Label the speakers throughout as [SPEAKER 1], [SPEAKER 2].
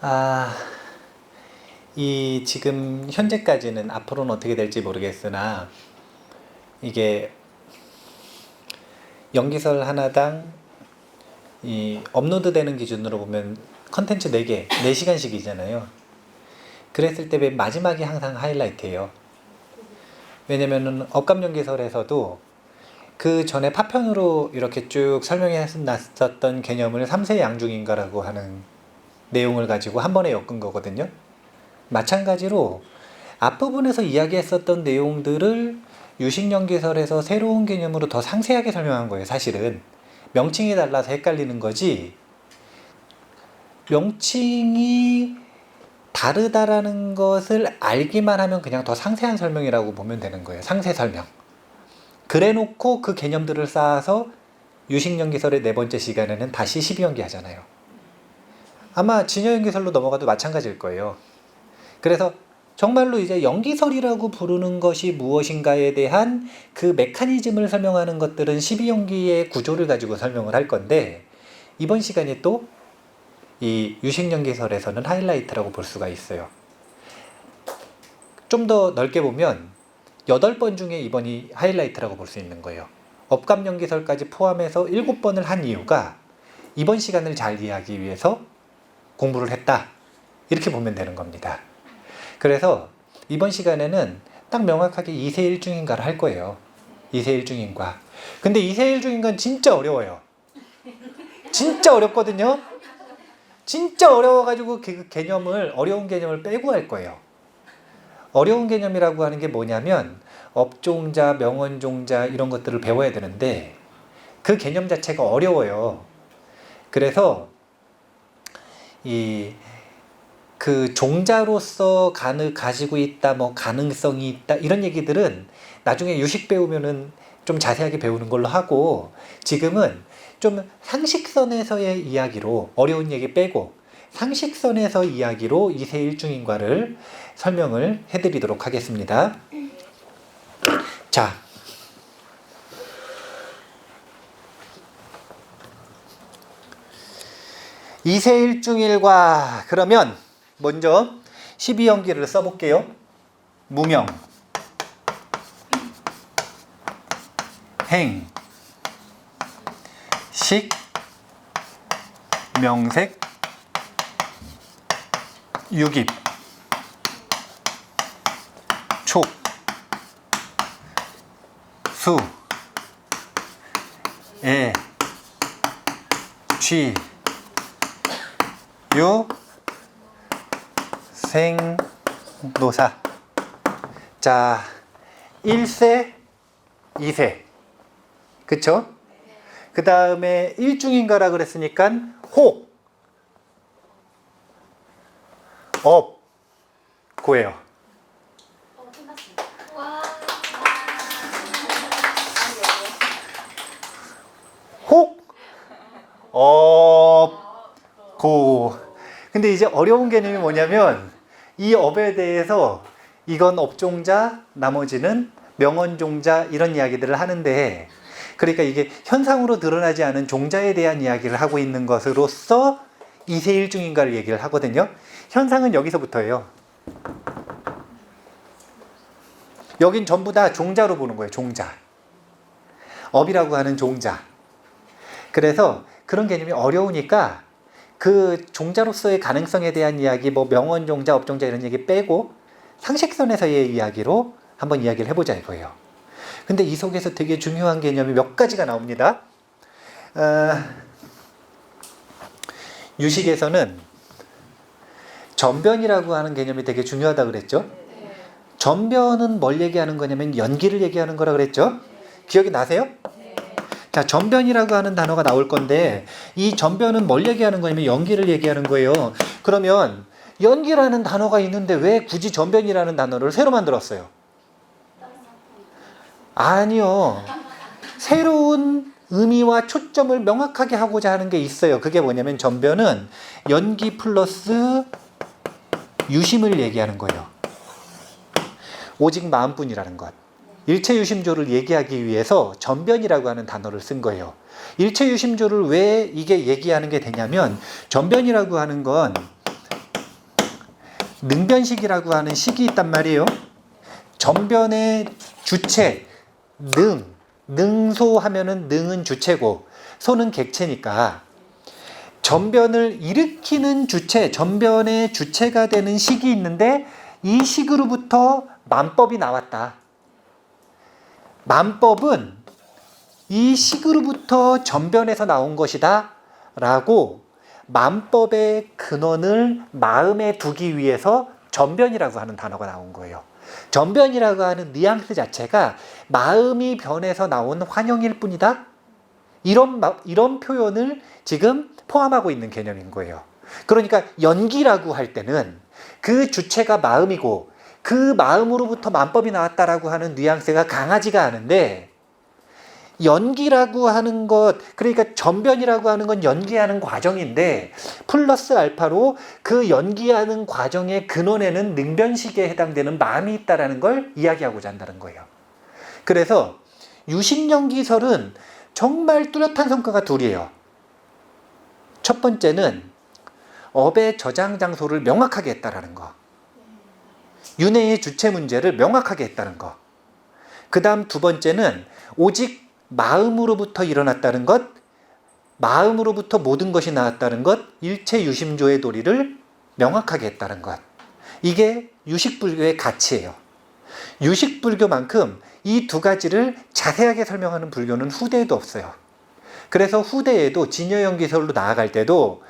[SPEAKER 1] 아, 이 지금 현재까지는 앞으로는 어떻게 될지 모르겠으나 이게 연기설 하나당 이 업로드 되는 기준으로 보면 컨텐츠 4개, 4시간씩이잖아요. 그랬을 때 맨 마지막이 항상 하이라이트예요. 왜냐면은 업감연기설에서도 그 전에 파편으로 이렇게 쭉 설명해 놨었던 개념을 3세 양중인가라고 하는 내용을 가지고 한 번에 엮은 거거든요. 마찬가지로 앞부분에서 이야기했었던 내용들을 유식연기설에서 새로운 개념으로 더 상세하게 설명한 거예요. 사실은 명칭이 달라서 헷갈리는 거지, 명칭이 다르다라는 것을 알기만 하면 그냥 더 상세한 설명이라고 보면 되는 거예요. 상세 설명. 그래 놓고 그 개념들을 쌓아서 유식연기설의 4번째 시간에는 다시 12연기 하잖아요. 아마 진여연기설로 넘어가도 마찬가지일 거예요. 그래서 정말로 이제 연기설이라고 부르는 것이 무엇인가에 대한 그 메커니즘을 설명하는 것들은 12연기의 구조를 가지고 설명을 할 건데, 이번 시간이 또 이 유식연기설에서는 하이라이트라고 볼 수가 있어요. 좀 더 넓게 보면 8번 중에 이번이 하이라이트라고 볼 수 있는 거예요. 업감연기설까지 포함해서 7번을 한 이유가 이번 시간을 잘 이해하기 위해서 공부를 했다, 이렇게 보면 되는 겁니다. 그래서 이번 시간에는 딱 명확하게 2세 1중인가를 할 거예요. 2세 1중인과. 근데 2세 1중인과는 진짜 어려워요. 진짜 어렵거든요. 진짜 어려워가지고 그 개념을, 어려운 개념을 빼고 할 거예요. 어려운 개념이라고 하는 게 뭐냐면 업종자, 명언종자 이런 것들을 배워야 되는데 그 개념 자체가 어려워요. 그래서 그 종자로서 가지고 있다, 뭐 가능성이 있다, 이런 얘기들은 나중에 유식 배우면은 좀 자세하게 배우는 걸로 하고, 지금은 좀 상식선에서의 이야기로, 어려운 얘기 빼고 상식선에서 이야기로 2세 1중인과를 설명을 해드리도록 하겠습니다. 자, 이세 1중일과, 그러면 먼저 12연기를 써볼게요. 무명, 행, 식, 명색, 유깁, 촉, 수, 애, 쥐, 유, 생, 노사. 자, 1세, 2세. 그쵸? 그 다음에 1중인가라 그랬으니까 호, 업, 고예요. 혹, 업, 고. 근데 이제 어려운 개념이 뭐냐면 이 업에 대해서 이건 업종자, 나머지는 명언종자, 이런 이야기들을 하는데, 그러니까 이게 현상으로 드러나지 않은 종자에 대한 이야기를 하고 있는 것으로서 2세 1중인가를 얘기를 하거든요. 현상은 여기서부터예요. 여긴 전부 다 종자로 보는 거예요. 종자. 업이라고 하는 종자. 그래서 그런 개념이 어려우니까 그 종자로서의 가능성에 대한 이야기, 뭐 명언종자, 업종자 이런 얘기 빼고 상식선에서의 이야기로 한번 이야기를 해보자 이거예요. 근데 이 속에서 되게 중요한 개념이 몇 가지가 나옵니다. 유식에서는 전변이라고 하는 개념이 되게 중요하다고 그랬죠. 전변은 뭘 얘기하는 거냐면 연기를 얘기하는 거라 그랬죠. 기억이 나세요? 자, 전변이라고 하는 단어가 나올 건데 이 전변은 뭘 얘기하는 거냐면 연기를 얘기하는 거예요. 그러면 연기라는 단어가 있는데 왜 굳이 전변이라는 단어를 새로 만들었어요? 아니요. 새로운 의미와 초점을 명확하게 하고자 하는 게 있어요. 그게 뭐냐면 전변은 연기 플러스 유심을 얘기하는 거예요. 오직 마음뿐이라는 것. 일체유심조를 얘기하기 위해서 전변이라고 하는 단어를 쓴 거예요. 일체유심조를 왜 이게 얘기하는 게 되냐면 전변이라고 하는 건 능변식이라고 하는 식이 있단 말이에요. 전변의 주체, 능소 하면은 능은 주체고 소는 객체니까 전변을 일으키는 주체, 전변의 주체가 되는 식이 있는데 이 식으로부터 만법이 나왔다. 만법은 이 식으로부터 전변에서 나온 것이다 라고 만법의 근원을 마음에 두기 위해서 전변이라고 하는 단어가 나온 거예요. 전변이라고 하는 뉘앙스 자체가 마음이 변해서 나온 환영일 뿐이다. 이런 표현을 지금 포함하고 있는 개념인 거예요. 그러니까 연기라고 할 때는 그 주체가 마음이고 그 마음으로부터 만법이 나왔다라고 하는 뉘앙스가 강하지가 않은데, 연기라고 하는 것, 그러니까 전변이라고 하는 건 연기하는 과정인데 플러스 알파로 그 연기하는 과정의 근원에는 능변식에 해당되는 마음이 있다라는 걸 이야기하고자 한다는 거예요. 그래서 유식연기설은 정말 뚜렷한 성과가 둘이에요. 첫 번째는 업의 저장 장소를 명확하게 했다라는 거. 윤회의 주체 문제를 명확하게 했다는 거. 그 다음 두 번째는 오직 마음으로부터 일어났다는 것, 마음으로부터 모든 것이 나왔다는 것, 일체 유심조의 도리를 명확하게 했다는 것. 이게 유식불교의 가치예요. 유식불교만큼 이 두 가지를 자세하게 설명하는 불교는 후대에도 없어요. 그래서 후대에도 진여연기설로 나아갈 때도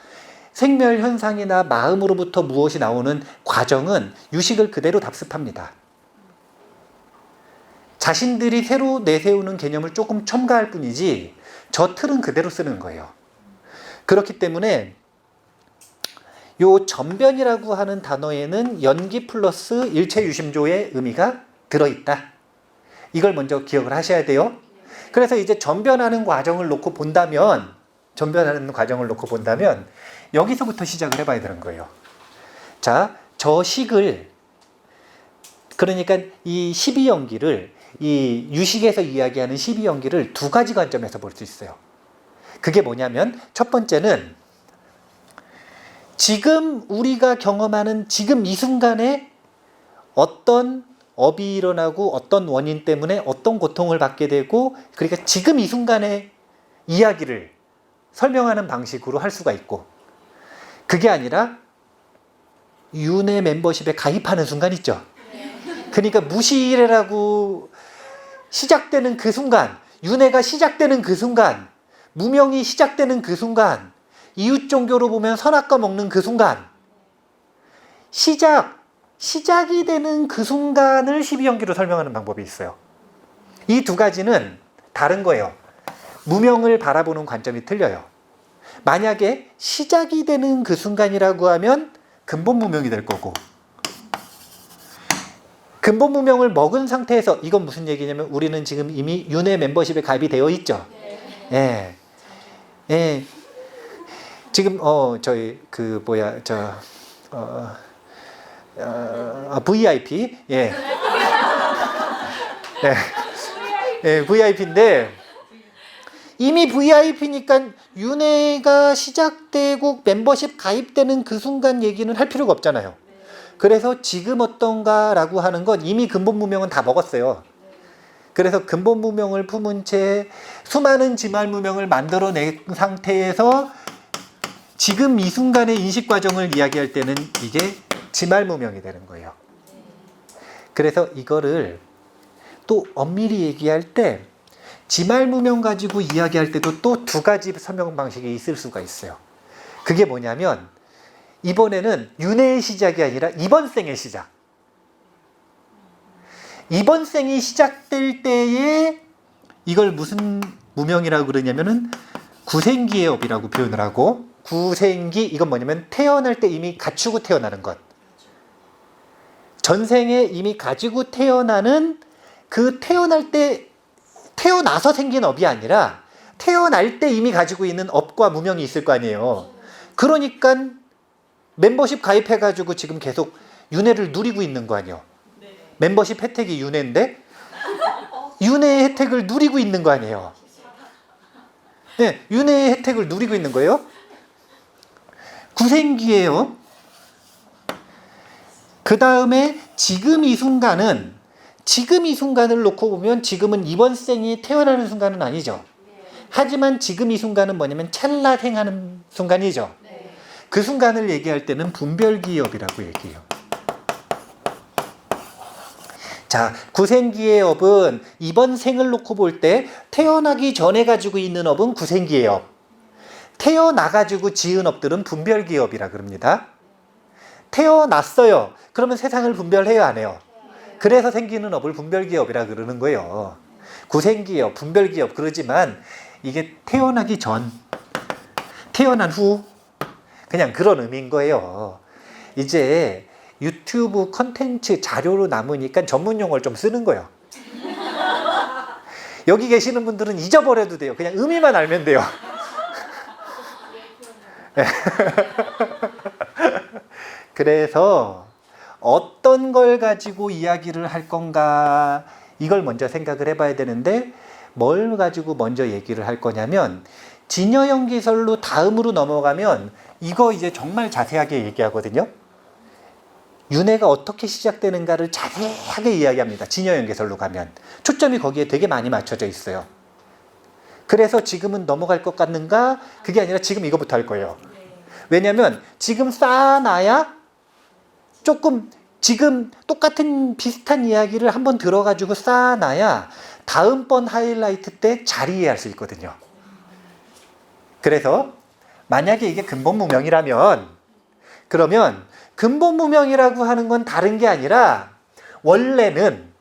[SPEAKER 1] 생멸현상이나 마음으로부터 무엇이 나오는 과정은 유식을 그대로 답습합니다. 자신들이 새로 내세우는 개념을 조금 첨가할 뿐이지 저 틀은 그대로 쓰는 거예요. 그렇기 때문에 요 전변이라고 하는 단어에는 연기 플러스 일체 유심조의 의미가 들어있다. 이걸 먼저 기억을 하셔야 돼요. 그래서 이제 전변하는 과정을 놓고 본다면 여기서부터 시작을 해봐야 되는 거예요. 자, 저 식을, 그러니까 이 12연기를, 이 유식에서 이야기하는 12연기를 두 가지 관점에서 볼 수 있어요. 그게 뭐냐면 첫 번째는 지금 우리가 경험하는 지금 이 순간에 어떤 업이 일어나고 어떤 원인 때문에 어떤 고통을 받게 되고, 그러니까 지금 이 순간의 이야기를 설명하는 방식으로 할 수가 있고, 그게 아니라 윤회 멤버십에 가입하는 순간 있죠. 그러니까 무시일해라고 시작되는 그 순간, 윤회가 시작되는 그 순간, 무명이 시작되는 그 순간, 이웃 종교로 보면 선악과 먹는 그 순간, 시작이 되는 그 순간을 12연기로 설명하는 방법이 있어요. 이 두 가지는 다른 거예요. 무명을 바라보는 관점이 틀려요. 만약에 시작이 되는 그 순간이라고 하면 근본 무명이 될 거고, 근본 무명을 먹은 상태에서, 이건 무슨 얘기냐면 우리는 지금 이미 윤회 멤버십에 가입이 되어 있죠. 예. 예. 지금 저희 VIP, 예. 예. 예, VIP인데 이미 VIP니까 윤회가 시작되고 멤버십 가입되는 그 순간 얘기는 할 필요가 없잖아요. 그래서 지금 어떤가라고 하는 건 이미 근본 무명은 다 먹었어요. 그래서 근본 무명을 품은 채 수많은 지말 무명을 만들어낸 상태에서 지금 이 순간의 인식 과정을 이야기할 때는 이게 지말 무명이 되는 거예요. 그래서 이거를 또 엄밀히 얘기할 때 지말 무명 가지고 이야기할 때도 또 두 가지 설명 방식이 있을 수가 있어요. 그게 뭐냐면 이번에는 윤회의 시작이 아니라 이번 생의 시작. 이번 생이 시작될 때에 이걸 무슨 무명이라고 그러냐면은 구생기의 업이라고 표현을 하고, 구생기, 이건 뭐냐면 태어날 때 이미 갖추고 태어나는 것. 전생에 이미 가지고 태어나는 그 태어날 때, 태어나서 생긴 업이 아니라 태어날 때 이미 가지고 있는 업과 무명이 있을 거 아니에요. 그러니까 멤버십 가입해가지고 지금 계속 윤회를 누리고 있는 거 아니에요. 멤버십 혜택이 윤회인데 윤회의 혜택을 누리고 있는 거 아니에요. 네, 윤회의 혜택을 누리고 있는 거예요. 구생기예요. 그 다음에 지금 이 순간은, 지금 이 순간을 놓고 보면 지금은 이번 생이 태어나는 순간은 아니죠. 하지만 지금 이 순간은 뭐냐면 찰나 행하는 순간이죠. 그 순간을 얘기할 때는 분별기업이라고 얘기해요. 자, 구생기의 업은 이번 생을 놓고 볼 때 태어나기 전에 가지고 있는 업은 구생기의 업, 태어나가지고 지은 업들은 분별기업이라 그럽니다. 태어났어요. 그러면 세상을 분별해요, 안 해요? 그래서 생기는 업을 분별기업이라 그러는 거예요. 구생기업, 분별기업 그러지만 이게 태어나기 전, 태어난 후 그냥 그런 의미인 거예요. 이제 유튜브 컨텐츠 자료로 남으니까 전문 용어를 좀 쓰는 거예요. 여기 계시는 분들은 잊어버려도 돼요. 그냥 의미만 알면 돼요. 그래서 어떤 걸 가지고 이야기를 할 건가, 이걸 먼저 생각을 해봐야 되는데, 뭘 가지고 먼저 얘기를 할 거냐면, 진여연기설로 다음으로 넘어가면 이거 이제 정말 자세하게 얘기하거든요. 윤회가 어떻게 시작되는가를 자세하게 이야기합니다. 진여연기설로 가면 초점이 거기에 되게 많이 맞춰져 있어요. 그래서 지금은 넘어갈 것 같는가? 그게 아니라 지금 이거부터 할 거예요. 왜냐면 지금 쌓아놔야 조금, 지금 똑같은 비슷한 이야기를 한번 들어가지고 쌓아놔야 다음번 하이라이트 때 잘 이해할 수 있거든요. 그래서 만약에 이게 근본무명이라면, 그러면 근본무명이라고 하는 건 다른 게 아니라 원래는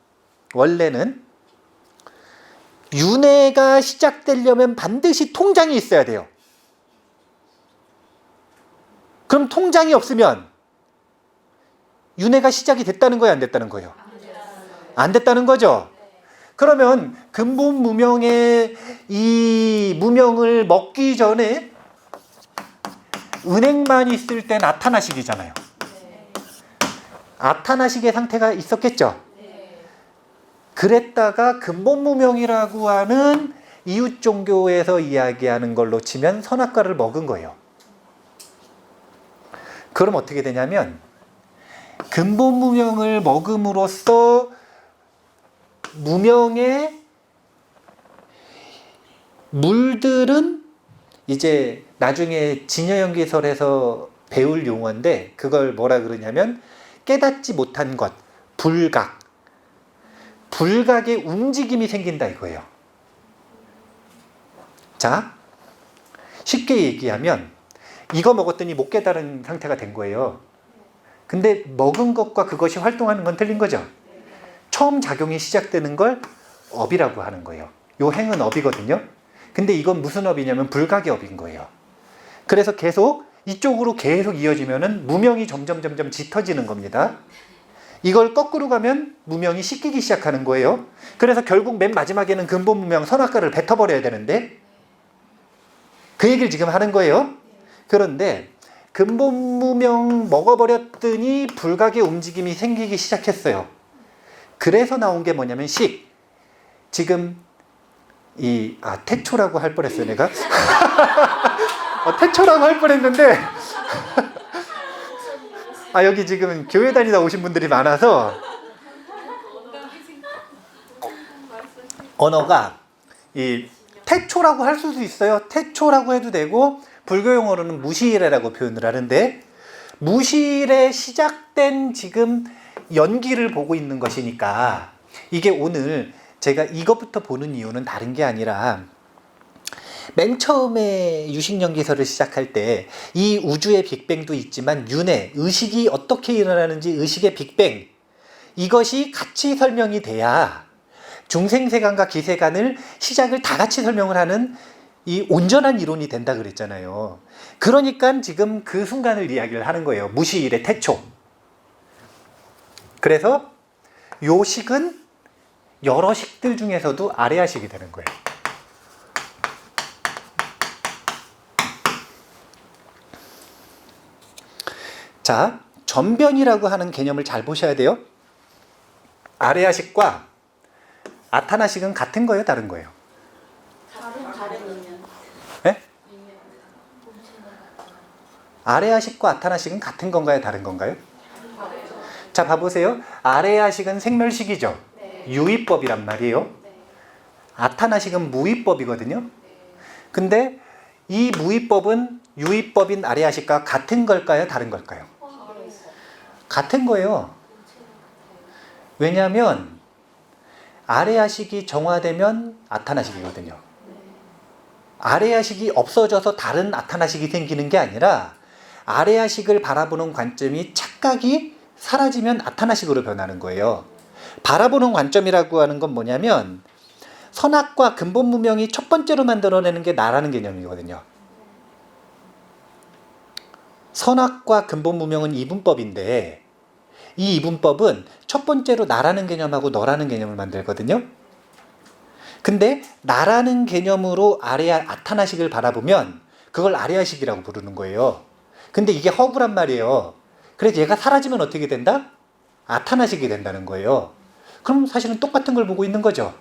[SPEAKER 1] 윤회가 시작되려면 반드시 통장이 있어야 돼요. 그럼 통장이 없으면 윤회가 시작이 됐다는 거예요, 안 됐다는 거예요? 안 됐다는 거죠. 그러면 근본 무명의 이 무명을 먹기 전에 은행만 있을 때 아타나식이잖아요. 아타나식의 상태가 있었겠죠. 그랬다가 근본 무명이라고 하는 이웃 종교에서 이야기하는 걸로 치면 선악과를 먹은 거예요. 그럼 어떻게 되냐면 근본 무명을 먹음으로써 무명의 물들은 이제 나중에 진여연기설에서 배울 용어인데, 그걸 뭐라 그러냐면 깨닫지 못한 것, 불각. 불각의 움직임이 생긴다 이거예요. 자, 쉽게 얘기하면 이거 먹었더니 못 깨달은 상태가 된 거예요. 근데 먹은 것과 그것이 활동하는 건 틀린 거죠. 처음 작용이 시작되는 걸 업이라고 하는 거예요. 요 행은 업이거든요. 근데 이건 무슨 업이냐면 불각의 업인 거예요. 그래서 계속 이쪽으로 계속 이어지면은 무명이 점점 짙어지는 겁니다. 이걸 거꾸로 가면 무명이 씻기기 시작하는 거예요. 그래서 결국 맨 마지막에는 근본 무명 선악과를 뱉어버려야 되는데, 그 얘기를 지금 하는 거예요. 그런데 근본 무명 먹어버렸더니 불각의 움직임이 생기기 시작했어요. 그래서 나온 게 뭐냐면 지금 태초라고 할 뻔했어요, 내가. 태초라고 할 뻔했는데 여기 지금 교회 다니다 오신 분들이 많아서 언어가 태초라고 할 수도 있어요. 태초라고 해도 되고, 불교 용어로는 무시일해라고 표현을 하는데, 무시일에 시작된 지금 연기를 보고 있는 것이니까, 이게 오늘 제가 이것부터 보는 이유는 다른 게 아니라, 맨 처음에 유식연기설을 시작할 때 이 우주의 빅뱅도 있지만 윤회, 의식이 어떻게 일어나는지, 의식의 빅뱅, 이것이 같이 설명이 돼야 중생세간과 기세간을 시작을 다 같이 설명을 하는 이 온전한 이론이 된다 그랬잖아요. 그러니까 지금 그 순간을 이야기를 하는 거예요. 무시일의 태초. 그래서 요 식은 여러 식들 중에서도 아레아식이 되는 거예요. 자, 전변이라고 하는 개념을 잘 보셔야 돼요. 아레아식과 아타나식은 같은 거예요, 다른 거예요?
[SPEAKER 2] 다른 의미는.
[SPEAKER 1] 네? 아레아식과 아타나식은 같은 건가요, 다른 건가요? 자, 자, 봐보세요. 아레아식은 생멸식이죠.
[SPEAKER 2] 네.
[SPEAKER 1] 유의법이란 말이에요.
[SPEAKER 2] 네.
[SPEAKER 1] 아타나식은 무의법이거든요. 근데 이 무의법은 유의법인 아레아식과 같은 걸까요? 다른 걸까요? 같은 거예요. 왜냐하면 아레아식이 정화되면 아타나식이거든요. 아레아식이 없어져서 다른 아타나식이 생기는 게 아니라 아레아식을 바라보는 관점이 착각이 사라지면 아타나식으로 변하는 거예요. 바라보는 관점이라고 하는 건 뭐냐면 선악과 근본 무명이 첫 번째로 만들어내는 게 나라는 개념이거든요. 선악과 근본 무명은 이분법인데 이 이분법은 첫 번째로 나라는 개념하고 너라는 개념을 만들거든요. 근데 나라는 개념으로 아타나식을 바라보면 그걸 아레아식이라고 부르는 거예요. 근데 이게 허구란 말이에요. 그래서 얘가 사라지면 어떻게 된다? 아타나식이 된다는 거예요. 그럼 사실은 똑같은 걸 보고 있는 거죠.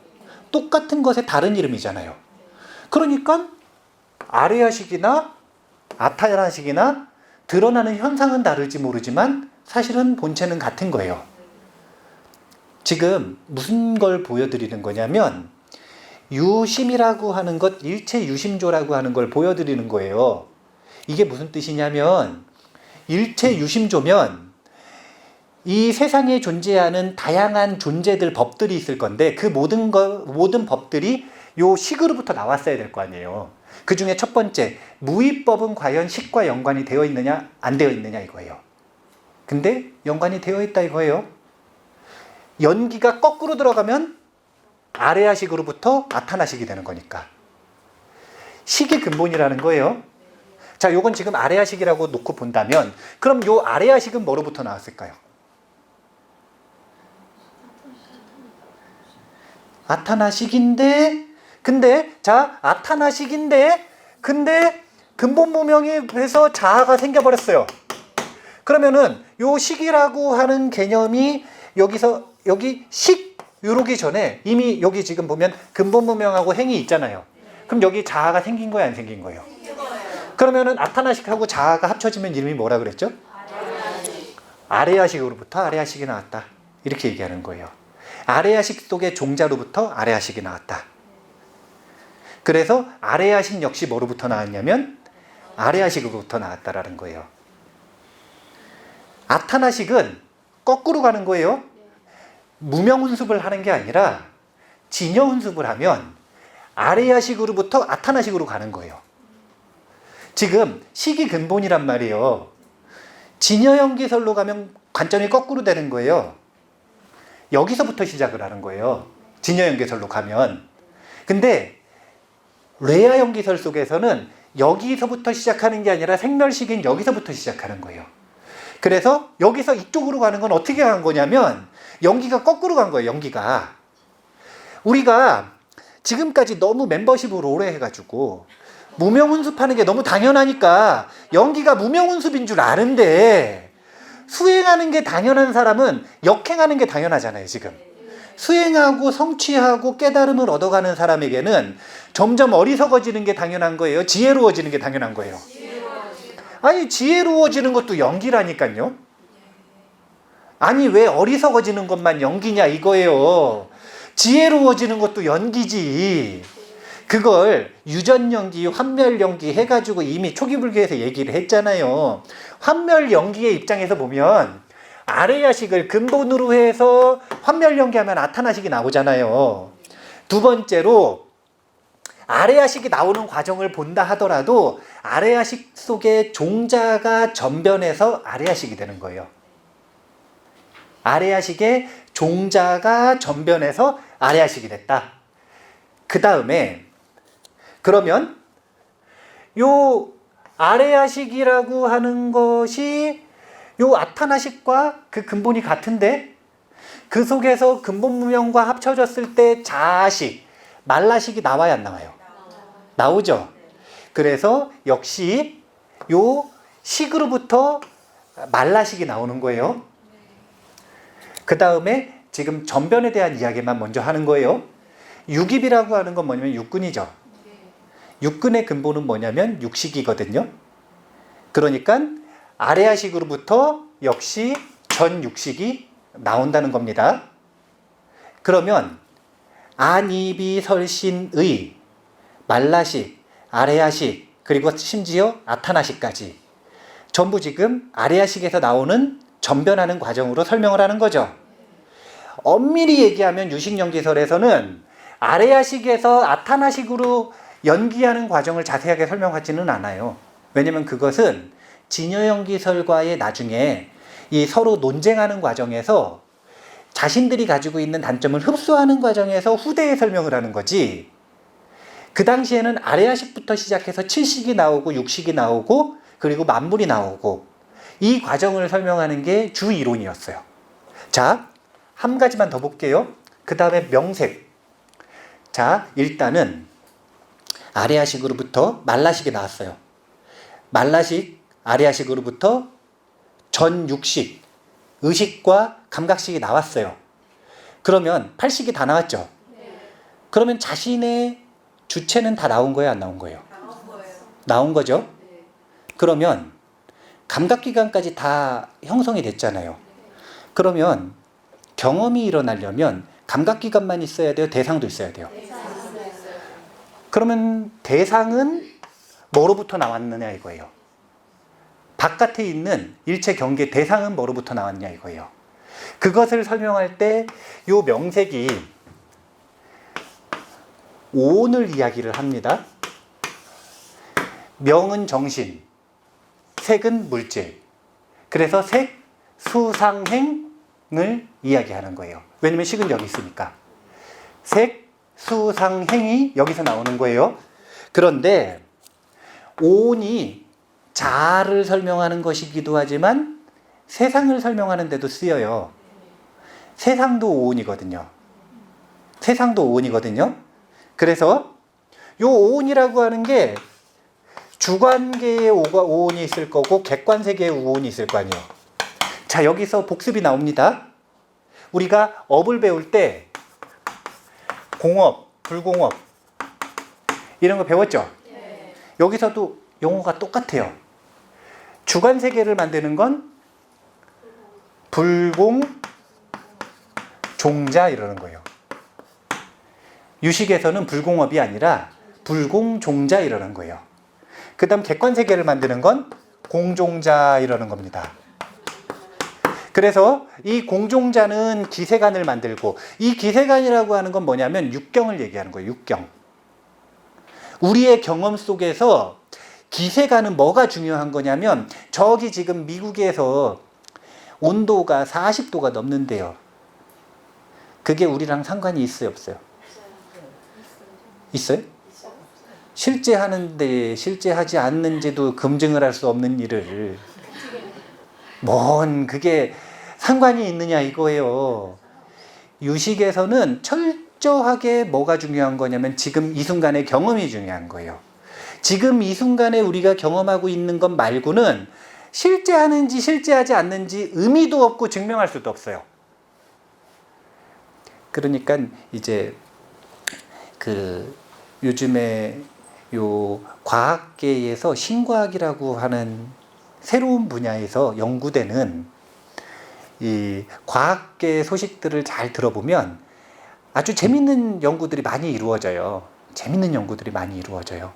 [SPEAKER 1] 똑같은 것의 다른 이름이잖아요. 그러니까 아레아식이나 아타나식이나 드러나는 현상은 다를지 모르지만 사실은 본체는 같은 거예요. 지금 무슨 걸 보여드리는 거냐면 유심이라고 하는 것, 일체 유심조라고 하는 걸 보여드리는 거예요. 이게 무슨 뜻이냐면 일체 유심조면 이 세상에 존재하는 다양한 존재들, 법들이 있을 건데 그 모든 법들이 요 식으로부터 나왔어야 될 거 아니에요. 그 중에 첫 번째, 무의법은 과연 식과 연관이 되어 있느냐 안 되어 있느냐 이거예요. 근데 연관이 되어 있다 이거예요. 연기가 거꾸로 들어가면 아레아식으로부터 아타나식이 되는 거니까. 식의 근본이라는 거예요. 자, 요건 지금 아레아식이라고 놓고 본다면 그럼 요 아레아식은 뭐로부터 나왔을까요? 아타나식인데 근데 근본 무명에 비해서 자아가 생겨버렸어요. 그러면은 요 식이라고 하는 개념이 여기 식 요러기 전에 이미 여기 지금 보면 근본 무명하고 행이 있잖아요. 그럼 여기 자아가 생긴 거예요, 안 생긴 거예요? 그러면은 아타나식하고 자아가 합쳐지면 이름이 뭐라 그랬죠? 아레아식으로부터 아레아식이 나왔다. 이렇게 얘기하는 거예요. 아레아식 속의 종자로부터 아레아식이 나왔다. 그래서 아레아식 역시 뭐로부터 나왔냐면 아레아식으로부터 나왔다라는 거예요. 아타나식은 거꾸로 가는 거예요. 무명훈습을 하는 게 아니라 진여훈습을 하면 아레아식으로부터 아타나식으로 가는 거예요. 지금 식이 근본이란 말이에요. 진여연기설로 가면 관점이 거꾸로 되는 거예요. 여기서부터 시작을 하는 거예요. 진여연기설로 가면. 근데 레아연기설 속에서는 여기서부터 시작하는 게 아니라 생멸식인 여기서부터 시작하는 거예요. 그래서 여기서 이쪽으로 가는 건 어떻게 간 거냐면 연기가 거꾸로 간 거예요. 연기가. 우리가 지금까지 너무 멤버십을 오래 해가지고 무명훈습하는 게 너무 당연하니까 연기가 무명훈습인 줄 아는데 수행하는 게 당연한 사람은 역행하는 게 당연하잖아요. 지금 수행하고 성취하고 깨달음을 얻어가는 사람에게는 점점 어리석어지는 게 당연한 거예요. 지혜로워지는 게 당연한 거예요. 아니 지혜로워지는 것도 연기라니까요. 아니 왜 어리석어지는 것만 연기냐 이거예요. 지혜로워지는 것도 연기지. 그걸 유전연기, 환멸연기 해가지고 이미 초기불교에서 얘기를 했잖아요. 환멸연기의 입장에서 보면 아레아식을 근본으로 해서 환멸연기하면 아타나식이 나오잖아요. 두 번째로 아레아식이 나오는 과정을 본다 하더라도 아레아식 속에 종자가 전변해서 아레아식이 되는 거예요. 아레아식의 종자가 전변해서 아레아식이 됐다. 그 다음에 그러면 요 아레아식이라고 하는 것이 요 아타나식과 그 근본이 같은데 그 속에서 근본 무명과 합쳐졌을 때 자아식, 말라식이 나와야 안 나와요? 나오죠. 그래서 역시 요 식으로부터 말라식이 나오는 거예요. 그 다음에 지금 전변에 대한 이야기만 먼저 하는 거예요. 육입이라고 하는 건 뭐냐면 육근이죠. 육근의 근본은 뭐냐면 육식이거든요. 그러니까 아레아식으로부터 역시 전 육식이 나온다는 겁니다. 그러면 안이비설신의, 말라식, 아레아식, 그리고 심지어 아타나식까지 전부 지금 아레아식에서 나오는 전변하는 과정으로 설명을 하는 거죠. 엄밀히 얘기하면 유식연기설에서는 아레아식에서 아타나식으로 연기하는 과정을 자세하게 설명하지는 않아요. 왜냐면 그것은 진여연기설과의 나중에 이 서로 논쟁하는 과정에서 자신들이 가지고 있는 단점을 흡수하는 과정에서 후대에 설명을 하는 거지. 그 당시에는 아레아식부터 시작해서 7식이 나오고 6식이 나오고 그리고 만물이 나오고 이 과정을 설명하는 게 주 이론이었어요. 자, 한 가지만 더 볼게요. 그 다음에 명색. 자, 일단은 아레아식으로부터 말라식이 나왔어요. 말라식, 아레아식으로부터 전육식, 의식과 감각식이 나왔어요. 그러면 8식이 다 나왔죠? 그러면 자신의 주체는 다 나온 거예요, 안 나온 거예요? 나온 거죠? 그러면 감각기관까지 다 형성이 됐잖아요. 그러면 경험이 일어나려면 감각기관만 있어야 돼요? 대상도 있어야 돼요? 그러면 대상은 뭐로부터 나왔느냐 이거예요. 바깥에 있는 일체 경계 대상은 뭐로부터 나왔냐 이거예요. 그것을 설명할 때 이 명색이 오온을 이야기를 합니다. 명은 정신, 색은 물질. 그래서 색, 수, 상, 행을 이야기하는 거예요. 왜냐면 식은 여기 있으니까. 색, 수, 상, 행이 여기서 나오는 거예요. 그런데 오온이 자아를 설명하는 것이기도 하지만 세상을 설명하는 데도 쓰여요. 세상도 오온이거든요. 세상도 오온이거든요. 그래서 요 오온이라고 하는 게 주관계에 오온이 있을 거고 객관세계에 오온이 있을 거 아니에요. 자, 여기서 복습이 나옵니다. 우리가 업을 배울 때 공업, 불공업 이런 거 배웠죠? 여기서도 용어가 똑같아요. 주관세계를 만드는 건 불공종자 이러는 거예요. 유식에서는 불공업이 아니라 불공종자 이러는 거예요. 그 다음 객관세계를 만드는 건 공종자 이러는 겁니다. 그래서 이 공종자는 기세관을 만들고 이 기세관이라고 하는 건 뭐냐면 육경을 얘기하는 거예요. 육경. 우리의 경험 속에서 기세관은 뭐가 중요한 거냐면 저기 지금 미국에서 온도가 40도가 넘는데요. 그게 우리랑 상관이 있어요, 없어요? 있어요? 실제 하는데 실제 하지 않는지도 검증을 할 수 없는 일을 뭔 그게 상관이 있느냐 이거예요. 유식에서는 철저하게 뭐가 중요한 거냐면 지금 이 순간의 경험이 중요한 거예요. 지금 이 순간에 우리가 경험하고 있는 것 말고는 실제 하는지 실제 하지 않는지 의미도 없고 증명할 수도 없어요. 그러니까 이제 그 요즘에 요 과학계에서 신과학이라고 하는 새로운 분야에서 연구되는 이 과학계 소식들을 잘 들어보면 아주 재밌는 연구들이 많이 이루어져요. 재밌는 연구들이 많이 이루어져요.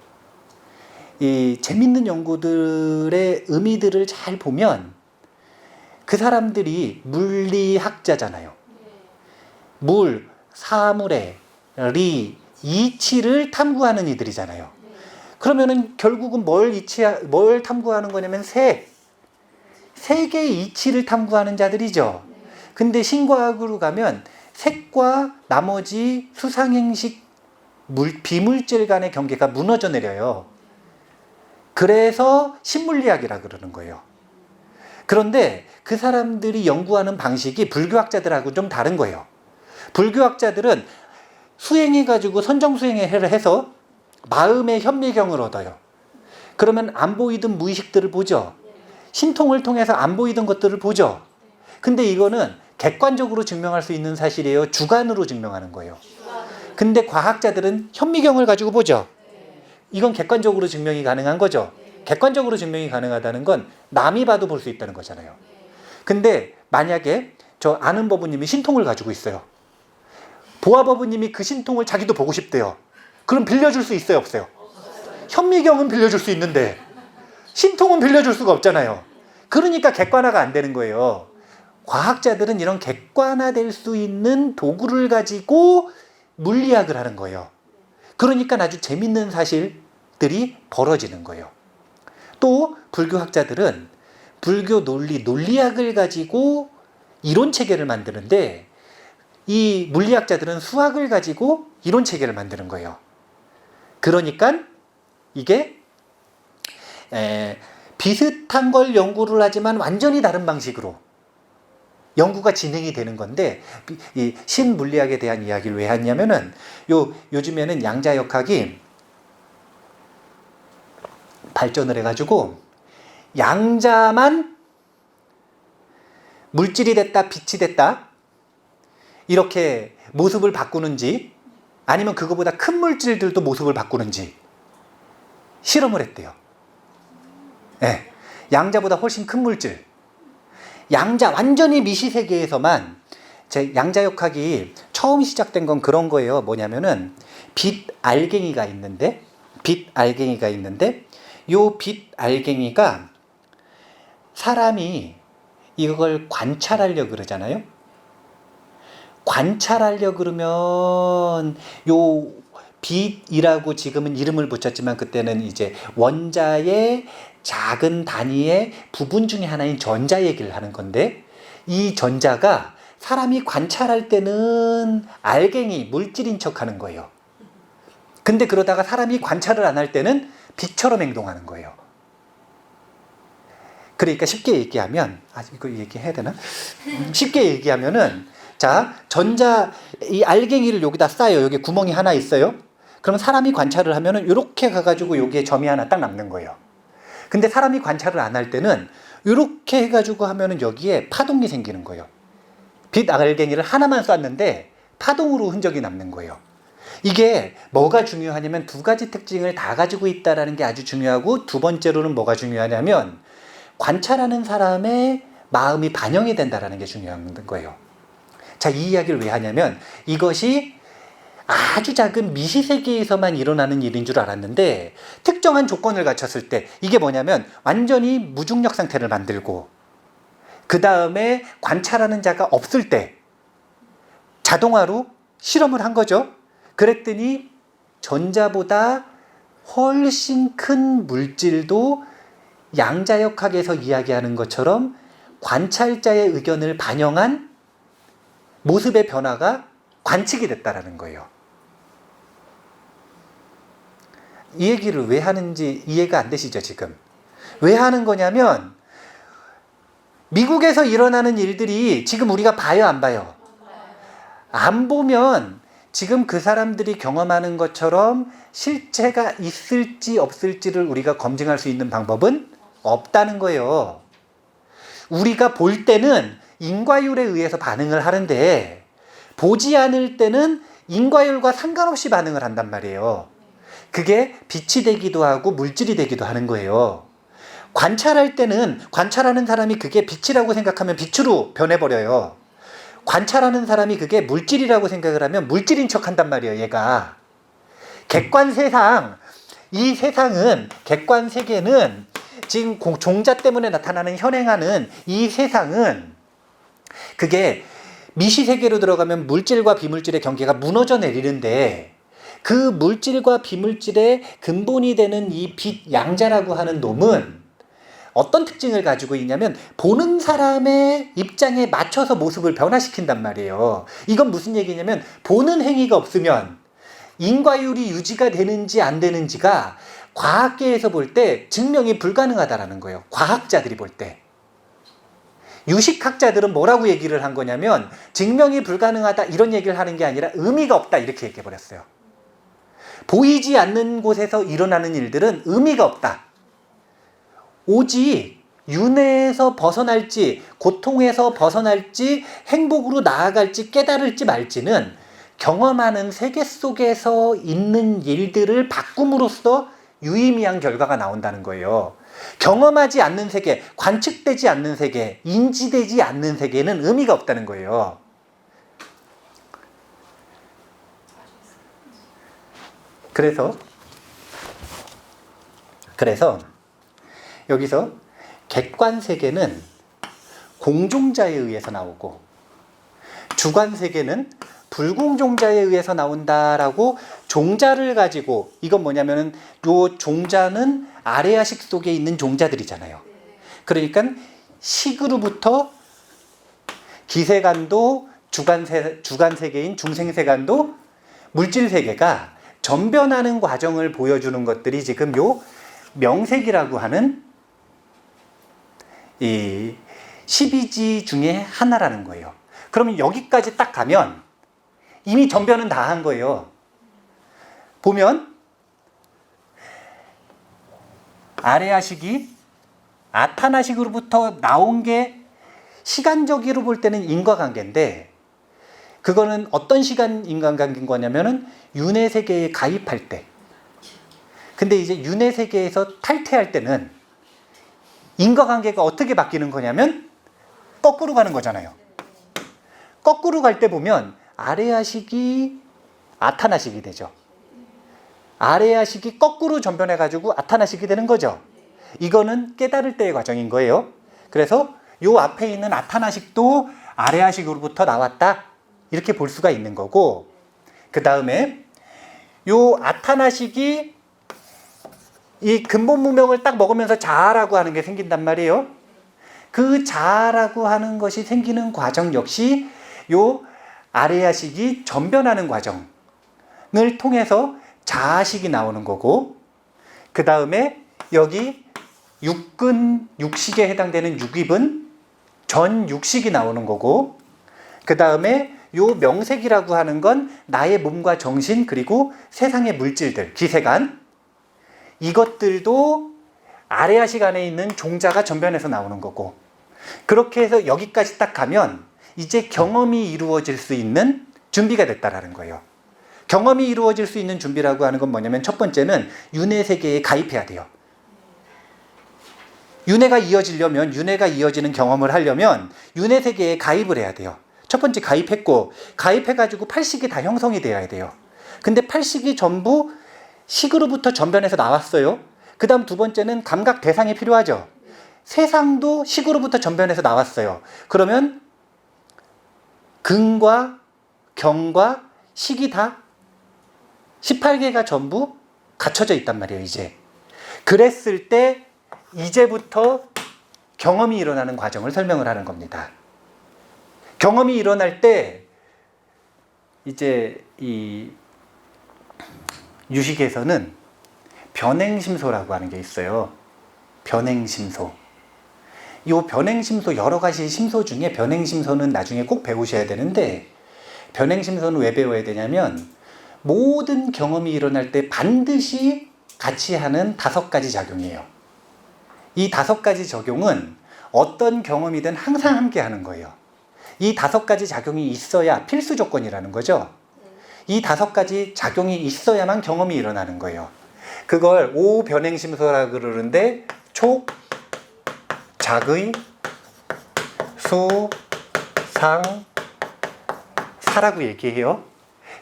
[SPEAKER 1] 이 재밌는 연구들의 의미들을 잘 보면 그 사람들이 물리학자잖아요. 물, 사물의 리, 이치를 탐구하는 이들이잖아요. 그러면은 결국은 뭘 탐구하는 거냐면 색의 이치를 탐구하는 자들이죠. 근데 신과학으로 가면 색과 나머지 수상행식 비물질 간의 경계가 무너져 내려요. 그래서 신물리학이라 그러는 거예요. 그런데 그 사람들이 연구하는 방식이 불교학자들하고 좀 다른 거예요. 불교학자들은 수행해가지고 선정수행을 해서 마음의 현미경을 얻어요. 그러면 안 보이던 무의식들을 보죠. 신통을 통해서 안 보이던 것들을 보죠. 근데 이거는 객관적으로 증명할 수 있는 사실이에요? 주관으로 증명하는 거예요? 근데 과학자들은 현미경을 가지고 보죠. 이건 객관적으로 증명이 가능한 거죠. 객관적으로 증명이 가능하다는 건 남이 봐도 볼 수 있다는 거잖아요. 근데 만약에 저 아는 법부님이 신통을 가지고 있어요. 보아 법부님이 그 신통을 자기도 보고 싶대요. 그럼 빌려줄 수 있어요, 없어요? 현미경은 빌려줄 수 있는데 신통은 빌려줄 수가 없잖아요. 그러니까 객관화가 안 되는 거예요. 과학자들은 이런 객관화될 수 있는 도구를 가지고 물리학을 하는 거예요. 그러니까 아주 재밌는 사실들이 벌어지는 거예요. 또 불교학자들은 불교 논리학을 가지고 이론 체계를 만드는데 이 물리학자들은 수학을 가지고 이론 체계를 만드는 거예요. 그러니까 이게 비슷한 걸 연구를 하지만 완전히 다른 방식으로 연구가 진행이 되는 건데, 이 신물리학에 대한 이야기를 왜 하냐면은 요즘에는 양자역학이 발전을 해가지고 양자만 물질이 됐다 빛이 됐다 이렇게 모습을 바꾸는지 아니면 그거보다 큰 물질들도 모습을 바꾸는지 실험을 했대요. 네. 양자보다 훨씬 큰 물질, 양자 완전히 미시세계에서만, 제 양자역학이 처음 시작된 건 그런 거예요. 뭐냐면은 빛 알갱이가 있는데 요 빛 알갱이가 사람이 이걸 관찰하려고 그러잖아요. 관찰하려고 그러면 요 빛이라고 지금은 이름을 붙였지만 그때는 이제 원자의 작은 단위의 부분 중에 하나인 전자 얘기를 하는 건데, 이 전자가 사람이 관찰할 때는 알갱이, 물질인 척 하는 거예요. 근데 그러다가 사람이 관찰을 안 할 때는 빛처럼 행동하는 거예요. 그러니까 쉽게 얘기하면, 이거 얘기해야 되나? 쉽게 얘기하면은, 자, 이 알갱이를 여기다 쌓아요. 여기 구멍이 하나 있어요. 그럼 사람이 관찰을 하면은 이렇게 가가지고 여기에 점이 하나 딱 남는 거예요. 근데 사람이 관찰을 안 할 때는 이렇게 해가지고 하면은 여기에 파동이 생기는 거예요. 빛 알갱이를 하나만 쐈는데 파동으로 흔적이 남는 거예요. 이게 뭐가 중요하냐면 두 가지 특징을 다 가지고 있다는 게 아주 중요하고, 두 번째로는 뭐가 중요하냐면 관찰하는 사람의 마음이 반영이 된다는 게 중요한 거예요. 자, 이 이야기를 왜 하냐면 이것이 아주 작은 미시세계에서만 일어나는 일인 줄 알았는데, 특정한 조건을 갖췄을 때 이게 뭐냐면 완전히 무중력 상태를 만들고 그 다음에 관찰하는 자가 없을 때 자동화로 실험을 한 거죠. 그랬더니 전자보다 훨씬 큰 물질도 양자역학에서 이야기하는 것처럼 관찰자의 의견을 반영한 모습의 변화가 관측이 됐다라는 거예요. 이 얘기를 왜 하는지 이해가 안 되시죠, 지금? 왜 하는 거냐면 미국에서 일어나는 일들이 지금 우리가 봐요, 안 봐요? 안 보면 지금 그 사람들이 경험하는 것처럼 실체가 있을지 없을지를 우리가 검증할 수 있는 방법은 없다는 거예요. 우리가 볼 때는 인과율에 의해서 반응을 하는데 보지 않을 때는 인과율과 상관없이 반응을 한단 말이에요. 그게 빛이 되기도 하고 물질이 되기도 하는 거예요. 관찰할 때는 관찰하는 사람이 그게 빛이라고 생각하면 빛으로 변해버려요. 관찰하는 사람이 그게 물질이라고 생각을 하면 물질인 척 한단 말이에요, 얘가. 객관 세상, 이 세상은, 객관 세계는 지금 종자 때문에 나타나는 현행하는 이 세상은 그게 미시세계로 들어가면 물질과 비물질의 경계가 무너져 내리는데, 그 물질과 비물질의 근본이 되는 이 빛 양자라고 하는 놈은 어떤 특징을 가지고 있냐면 보는 사람의 입장에 맞춰서 모습을 변화시킨단 말이에요. 이건 무슨 얘기냐면 보는 행위가 없으면 인과율이 유지가 되는지 안 되는지가 과학계에서 볼 때 증명이 불가능하다라는 거예요. 과학자들이 볼 때. 유식학자들은 뭐라고 얘기를 한 거냐면 증명이 불가능하다 이런 얘기를 하는 게 아니라 의미가 없다 이렇게 얘기해버렸어요. 보이지 않는 곳에서 일어나는 일들은 의미가 없다. 오직 윤회에서 벗어날지, 고통에서 벗어날지, 행복으로 나아갈지, 깨달을지 말지는 경험하는 세계 속에서 있는 일들을 바꿈으로써 유의미한 결과가 나온다는 거예요. 경험하지 않는 세계, 관측되지 않는 세계, 인지되지 않는 세계는 의미가 없다는 거예요. 그래서 여기서 객관 세계는 공종자에 의해서 나오고 주관 세계는 불공종자에 의해서 나온다라고 종자를 가지고, 이건 뭐냐면은 요 종자는 아레아식 속에 있는 종자들이잖아요. 그러니까 식으로부터 기세간도 주관 세계인 중생세간도 물질 세계가 전변하는 과정을 보여주는 것들이 지금 요 명색이라고 하는 이 12지 중에 하나라는 거예요. 그러면 여기까지 딱 가면 이미 전변은 다 한 거예요. 보면 아레아식이 아타나식으로부터 나온 게 시간적으로 볼 때는 인과관계인데, 그거는 어떤 시간 인과관계인 거냐면은 윤회 세계에 가입할 때. 근데 이제 윤회 세계에서 탈퇴할 때는 인과관계가 어떻게 바뀌는 거냐면 거꾸로 가는 거잖아요. 거꾸로 갈 때 보면 아레아식이 아타나식이 되죠. 아레아식이 거꾸로 전변해가지고 아타나식이 되는 거죠. 이거는 깨달을 때의 과정인 거예요. 그래서 요 앞에 있는 아타나식도 아레아식으로부터 나왔다, 이렇게 볼 수가 있는 거고, 그 다음에 요 아타나식이 이 근본 무명을 딱 먹으면서 자아라고 하는 게 생긴단 말이에요. 그 자아라고 하는 것이 생기는 과정 역시 요 아레아식이 전변하는 과정을 통해서 자아식이 나오는 거고, 그 다음에 여기 육근 육식에 해당되는 육입은 전 육식이 나오는 거고, 그 다음에 요 명색이라고 하는 건 나의 몸과 정신 그리고 세상의 물질들, 기세간, 이것들도 아레아식 안에 있는 종자가 전변해서 나오는 거고, 그렇게 해서 여기까지 딱 가면 이제 경험이 이루어질 수 있는 준비가 됐다라는 거예요. 경험이 이루어질 수 있는 준비라고 하는 건 뭐냐면, 첫 번째는 윤회 세계에 가입해야 돼요. 윤회가 이어지려면, 윤회가 이어지는 경험을 하려면 윤회 세계에 가입을 해야 돼요. 첫 번째 가입했고, 가입해가지고 팔식이 다 형성이 되어야 돼요. 근데 팔식이 전부 식으로부터 전변해서 나왔어요. 그 다음 두 번째는 감각 대상이 필요하죠. 세상도 식으로부터 전변해서 나왔어요. 그러면 근과 경과 식이 다 18개가 전부 갖춰져 있단 말이에요, 이제. 그랬을 때 이제부터 경험이 일어나는 과정을 설명을 하는 겁니다. 경험이 일어날 때 이제 이 유식에서는 변행심소라고 하는 게 있어요. 변행심소. 이 변행심소, 여러 가지 심소 중에 변행심소는 나중에 꼭 배우셔야 되는데, 변행심소는 왜 배워야 되냐면 모든 경험이 일어날 때 반드시 같이 하는 5가지 작용이에요. 이 5가지 적용은 어떤 경험이든 항상 함께 하는 거예요. 이 5가지 작용이 있어야 필수 조건이라는 거죠. 이 5가지 작용이 있어야만 경험이 일어나는 거예요. 그걸 오변행심소라 그러는데, 촉, 작의, 수, 상, 사라고 얘기해요.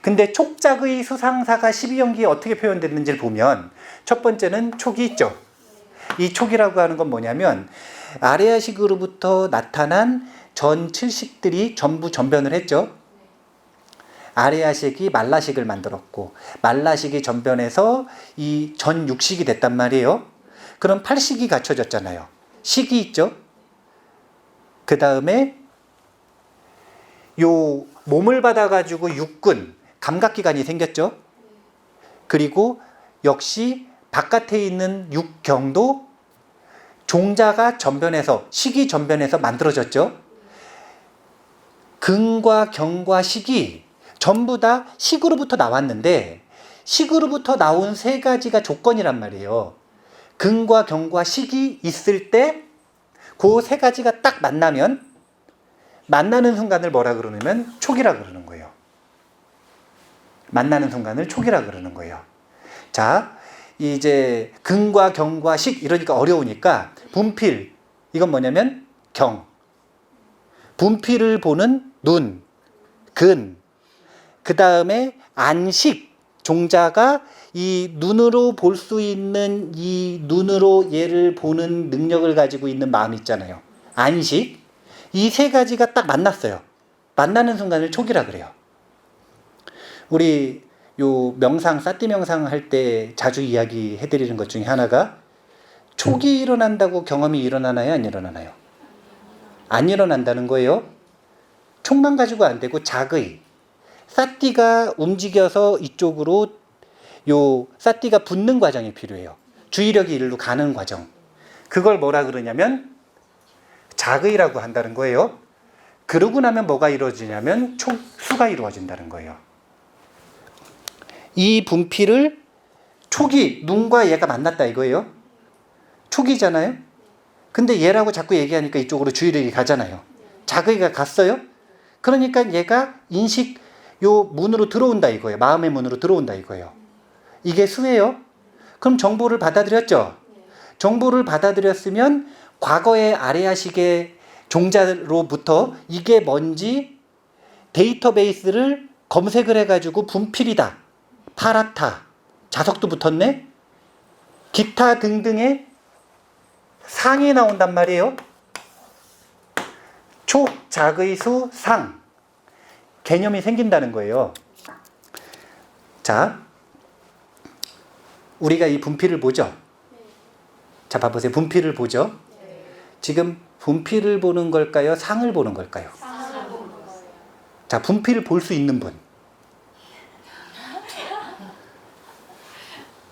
[SPEAKER 1] 근데 촉, 작의, 수, 상, 사가 12연기에 어떻게 표현됐는지를 보면, 첫 번째는 촉이 있죠. 이 촉이라고 하는 건 뭐냐면 아레아식으로부터 나타난 전 7식들이 전부 전변을 했죠. 아레아식이 말라식을 만들었고, 말라식이 전변해서 이 전 6식이 됐단 말이에요. 그럼 8식이 갖춰졌잖아요. 식이 있죠. 그 다음에 요 몸을 받아가지고 육근, 감각기관이 생겼죠. 그리고 역시 바깥에 있는 육경도 종자가 전변해서, 식이 전변해서 만들어졌죠. 근과 경과 식이 전부 다 식으로부터 나왔는데, 식으로부터 나온 3가지가 조건이란 말이에요. 근과 경과 식이 있을 때 그 3가지가 딱 만나면, 만나는 순간을 뭐라 그러냐면 촉이라 그러는 거예요. 만나는 순간을 촉이라 그러는 거예요. 자, 이제 근과 경과 식 이러니까 어려우니까 분필, 이건 뭐냐면 경. 분필을 보는 눈, 근. 그 다음에 안식, 종자가 이 눈으로 볼 수 있는 이 눈으로 얘를 보는 능력을 가지고 있는 마음 있잖아요. 안식. 이 세 가지가 딱 만났어요. 만나는 순간을 촉이라 그래요. 우리 요 명상, 사티 명상 할 때 자주 이야기 해드리는 것 중에 하나가 촉이 일어난다고 경험이 일어나나요? 안 일어나나요? 안 일어난다는 거예요. 촉만 가지고 안 되고 자의. 사티가 움직여서 이쪽으로 요 사티가 붙는 과정이 필요해요. 주의력이 이리로 가는 과정. 그걸 뭐라 그러냐면 자의라고 한다는 거예요. 그러고 나면 뭐가 이루어지냐면 촉수가 이루어진다는 거예요. 이 분필을 촉이 눈과 얘가 만났다 이거예요. 촉이잖아요. 근데 얘라고 자꾸 얘기하니까 이쪽으로 주의력이 가잖아요. 자의가 갔어요. 그러니까 얘가 인식 요 문으로 들어온다 이거예요. 마음의 문으로 들어온다 이거예요. 이게 수예요. 그럼 정보를 받아들였죠. 정보를 받아들였으면 과거의 아레아식의 종자로부터 이게 뭔지 데이터베이스를 검색을 해가지고 분필이다, 파랗다, 자석도 붙었네, 기타 등등의 상이 나온단 말이에요. 촉, 자의, 수, 상. 개념이 생긴다는 거예요. 자, 우리가 이 분필을 보죠. 자, 봐보세요. 분필을 보죠. 지금 분필을 보는 걸까요? 상을 보는 걸까요? 자, 분필을 볼 수 있는 분.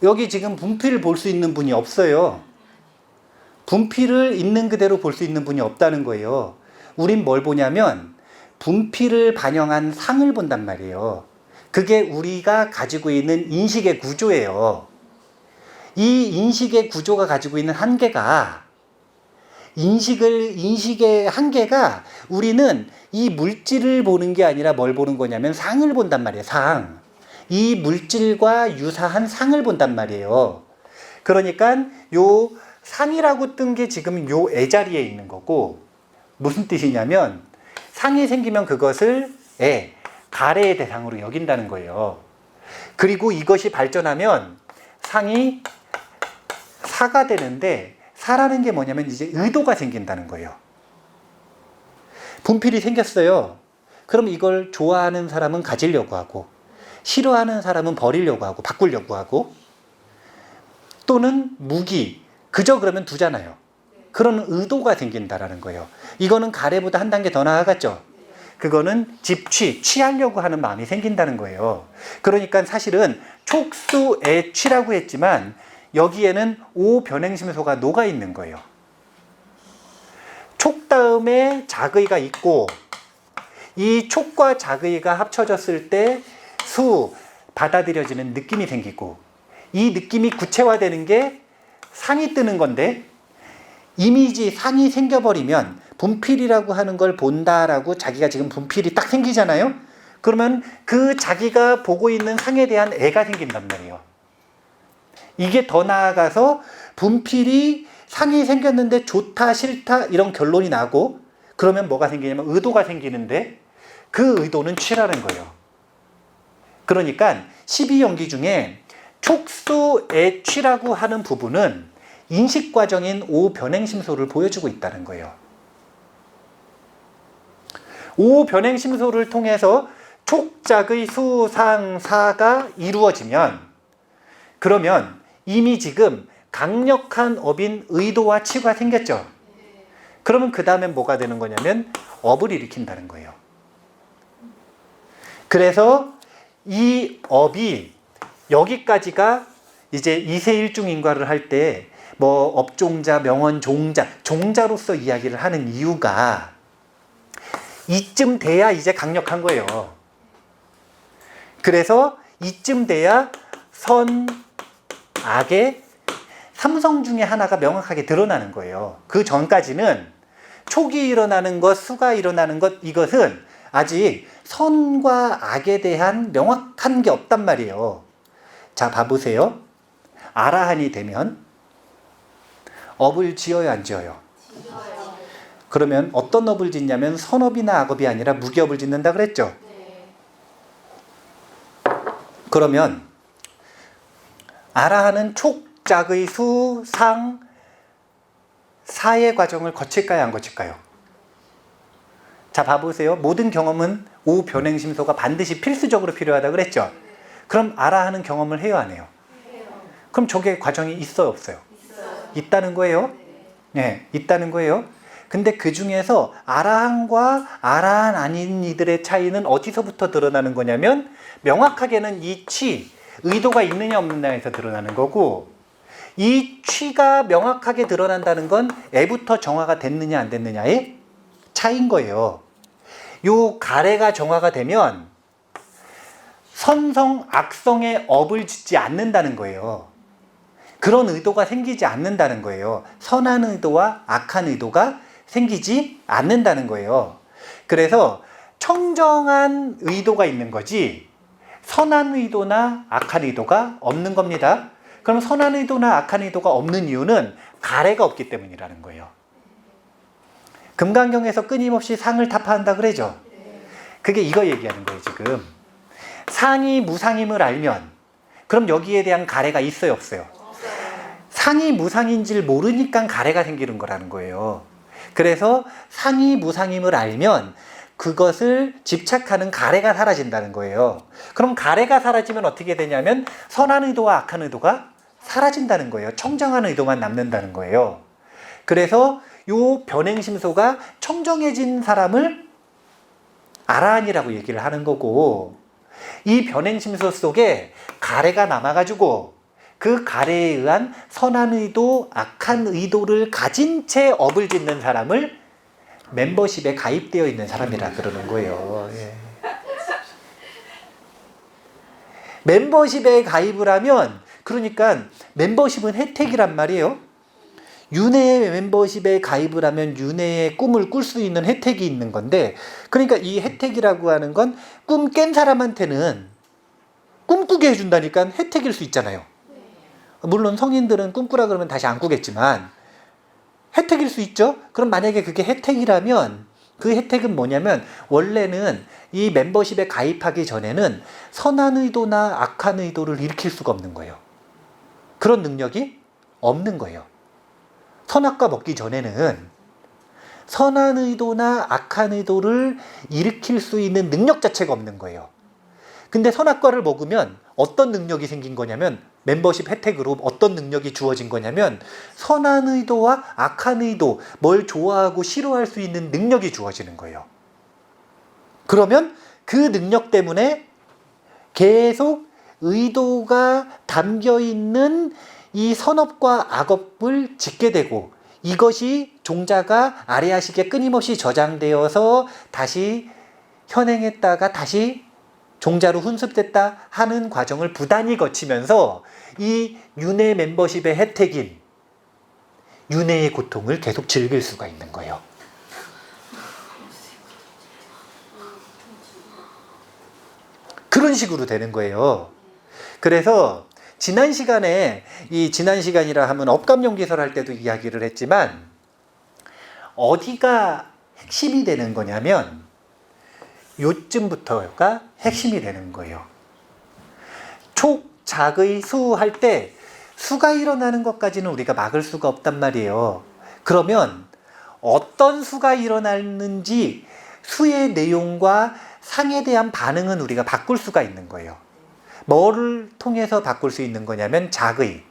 [SPEAKER 1] 여기 지금 분필을 볼 수 있는 분이 없어요. 분필을 있는 그대로 볼 수 있는 분이 없다는 거예요. 우린 뭘 보냐면 분필을 반영한 상을 본단 말이에요. 그게 우리가 가지고 있는 인식의 구조예요. 이 인식의 구조가 가지고 있는 한계가 인식의 한계가 우리는 이 물질을 보는 게 아니라 뭘 보는 거냐면 상을 본단 말이에요. 상. 이 물질과 유사한 상을 본단 말이에요. 그러니까 요 상이라고 뜬 게 지금 요 애자리에 있는 거고, 무슨 뜻이냐면 상이 생기면 그것을 가래의 대상으로 여긴다는 거예요. 그리고 이것이 발전하면 상이 사가 되는데, 사라는 게 뭐냐면 이제 의도가 생긴다는 거예요. 분필이 생겼어요. 그럼 이걸 좋아하는 사람은 가지려고 하고, 싫어하는 사람은 버리려고 하고, 바꾸려고 하고, 또는 무기, 그저 그러면 두잖아요. 그런 의도가 생긴다라는 거예요. 이거는 가래보다 한 단계 더 나아갔죠. 그거는 집취, 취하려고 하는 마음이 생긴다는 거예요. 그러니까 사실은 촉수에 취라고 했지만 여기에는 오변행심소가 녹아 있는 거예요. 촉 다음에 자의가 있고, 이 촉과 자의가 합쳐졌을 때 받아들여지는 느낌이 생기고, 이 느낌이 구체화되는 게 상이 뜨는 건데, 이미지 상이 생겨버리면 분필이라고 하는 걸 본다라고 자기가 지금 분필이 딱 생기잖아요. 그러면 그 자기가 보고 있는 상에 대한 애가 생긴단 말이에요. 이게 더 나아가서 분필이 상이 생겼는데 좋다 싫다 이런 결론이 나고, 그러면 뭐가 생기냐면 의도가 생기는데 그 의도는 취라는 거예요. 그러니까 12연기 중에 촉수의 취라고 하는 부분은 인식 과정인 오변행심소를 보여주고 있다는 거예요. 오변행심소를 통해서 촉작의 수상사가 이루어지면, 그러면 이미 지금 강력한 업인 의도와 치가 생겼죠. 그러면 그 다음엔 뭐가 되는 거냐면 업을 일으킨다는 거예요. 그래서 이 업이 여기까지가 이제 이세일중인과를 할 때 뭐 업종자, 명언, 종자로서 이야기를 하는 이유가 이쯤 돼야 이제 강력한 거예요. 그래서 이쯤 돼야 선, 악의 삼성 중에 하나가 명확하게 드러나는 거예요. 그 전까지는 촉이 일어나는 것, 수가 일어나는 것, 이것은 아직 선과 악에 대한 명확한 게 없단 말이에요. 자, 봐보세요. 아라한이 되면 업을 지어요, 안 지어요? 그러면 어떤 업을 짓냐면 선업이나 악업이 아니라 무기업을 짓는다 그랬죠? 그러면 아라한은 촉작의 수, 상, 사의 과정을 거칠까요, 안 거칠까요? 자, 봐보세요. 모든 경험은 오변행심소가 반드시 필수적으로 필요하다 그랬죠? 그럼 아라한은 경험을 해요, 안 해요? 그럼 저게 과정이 있어요, 없어요? 있다는 거예요. 네, 있다는 거예요. 근데 그 중에서 아라한과 아라한 아닌 이들의 차이는 어디서부터 드러나는 거냐면 명확하게는 이 취, 의도가 있느냐 없느냐에서 드러나는 거고, 이 취가 명확하게 드러난다는 건 애부터 정화가 됐느냐 안 됐느냐의 차이인 거예요. 요 가래가 정화가 되면 선성, 악성의 업을 짓지 않는다는 거예요. 그런 의도가 생기지 않는다는 거예요. 선한 의도와 악한 의도가 생기지 않는다는 거예요. 그래서 청정한 의도가 있는 거지 선한 의도나 악한 의도가 없는 겁니다. 그럼 선한 의도나 악한 의도가 없는 이유는 가래가 없기 때문이라는 거예요. 금강경에서 끊임없이 상을 타파한다 그러죠. 그게 이거 얘기하는 거예요, 지금. 상이 무상임을 알면 그럼 여기에 대한 가래가 있어요, 없어요? 상이 무상인지를 모르니까 가래가 생기는 거라는 거예요. 그래서 상이 무상임을 알면 그것을 집착하는 가래가 사라진다는 거예요. 그럼 가래가 사라지면 어떻게 되냐면 선한 의도와 악한 의도가 사라진다는 거예요. 청정한 의도만 남는다는 거예요. 그래서 요 변행심소가 청정해진 사람을 아라한이라고 얘기를 하는 거고, 이 변행심소 속에 가래가 남아가지고 그 가래에 의한 선한 의도, 악한 의도를 가진 채 업을 짓는 사람을 멤버십에 가입되어 있는 사람이라 그러는 거예요. 예. 멤버십에 가입을 하면, 그러니까 멤버십은 혜택이란 말이에요. 윤회 멤버십에 가입을 하면 윤회의 꿈을 꿀 수 있는 혜택이 있는 건데, 그러니까 이 혜택이라고 하는 건 꿈 깬 사람한테는 꿈꾸게 해준다니까 혜택일 수 있잖아요. 물론 성인들은 꿈꾸라 그러면 다시 안 꾸겠지만 혜택일 수 있죠. 그럼 만약에 그게 혜택이라면 그 혜택은 뭐냐면 원래는 이 멤버십에 가입하기 전에는 선한 의도나 악한 의도를 일으킬 수가 없는 거예요. 그런 능력이 없는 거예요. 선악과 먹기 전에는 선한 의도나 악한 의도를 일으킬 수 있는 능력 자체가 없는 거예요. 근데 선악과를 먹으면 어떤 능력이 생긴 거냐면, 멤버십 혜택으로 어떤 능력이 주어진 거냐면 선한 의도와 악한 의도, 뭘 좋아하고 싫어할 수 있는 능력이 주어지는 거예요. 그러면 그 능력 때문에 계속 의도가 담겨있는 이 선업과 악업을 짓게 되고, 이것이 종자가 아레아식에 끊임없이 저장되어서 다시 현행했다가 다시 종자로 훈습됐다 하는 과정을 부단히 거치면서 이 윤회 멤버십의 혜택인 윤회의 고통을 계속 즐길 수가 있는 거예요. 그런 식으로 되는 거예요. 그래서 지난 시간이라 하면 업감용기설 할 때도 이야기를 했지만, 어디가 핵심이 되는 거냐면 요쯤부터가 핵심이 되는 거예요. 촉작의 수 할 때 수가 일어나는 것까지는 우리가 막을 수가 없단 말이에요. 그러면 어떤 수가 일어나는지 수의 내용과 상에 대한 반응은 우리가 바꿀 수가 있는 거예요. 뭐를 통해서 바꿀 수 있는 거냐면 작의,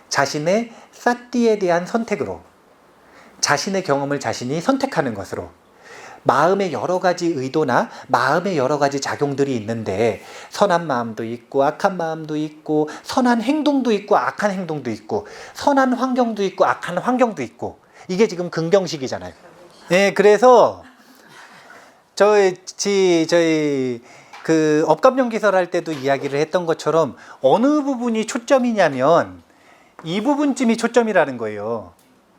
[SPEAKER 1] 자신의 사띠에 대한 선택으로, 자신의 경험을 자신이 선택하는 것으로, 마음의 여러 가지 의도나 마음의 여러 가지 작용들이 있는데 선한 마음도 있고 악한 마음도 있고 선한 행동도 있고 악한 행동도 있고 선한 환경도 있고 악한 환경도 있고, 이게 지금 긍정식이잖아요. 예, 그래서 저희 그 업감용기설 할 때도 이야기를 했던 것처럼 어느 부분이 초점이냐면 이 부분쯤이 초점이라는 거예요.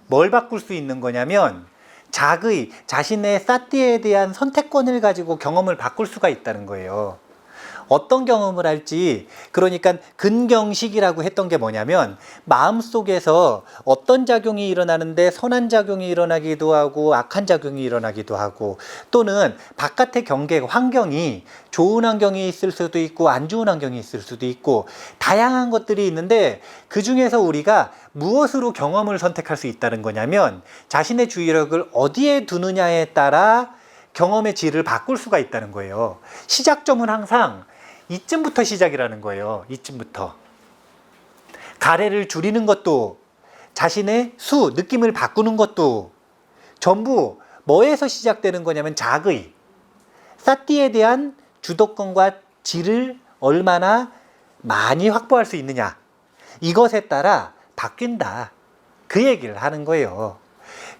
[SPEAKER 1] 뭘 바꿀 수 있는 거냐면 자신의 사띠에 대한 선택권을 가지고 경험을 바꿀 수가 있다는 거예요. 어떤 경험을 할지, 그러니까 근경식이라고 했던 게 뭐냐면 마음속에서 어떤 작용이 일어나는데 선한 작용이 일어나기도 하고 악한 작용이 일어나기도 하고, 또는 바깥의 경계, 환경이 좋은 환경이 있을 수도 있고 안 좋은 환경이 있을 수도 있고 다양한 것들이 있는데, 그 중에서 우리가 무엇으로 경험을 선택할 수 있다는 거냐면 자신의 주의력을 어디에 두느냐에 따라 경험의 질을 바꿀 수가 있다는 거예요. 시작점은 항상 이쯤부터 시작이라는 거예요. 이쯤부터. 가래를 줄이는 것도, 자신의 느낌을 바꾸는 것도 전부 뭐에서 시작되는 거냐면 자의, 사티에 대한 주도권과 질을 얼마나 많이 확보할 수 있느냐, 이것에 따라 바뀐다, 그 얘기를 하는 거예요.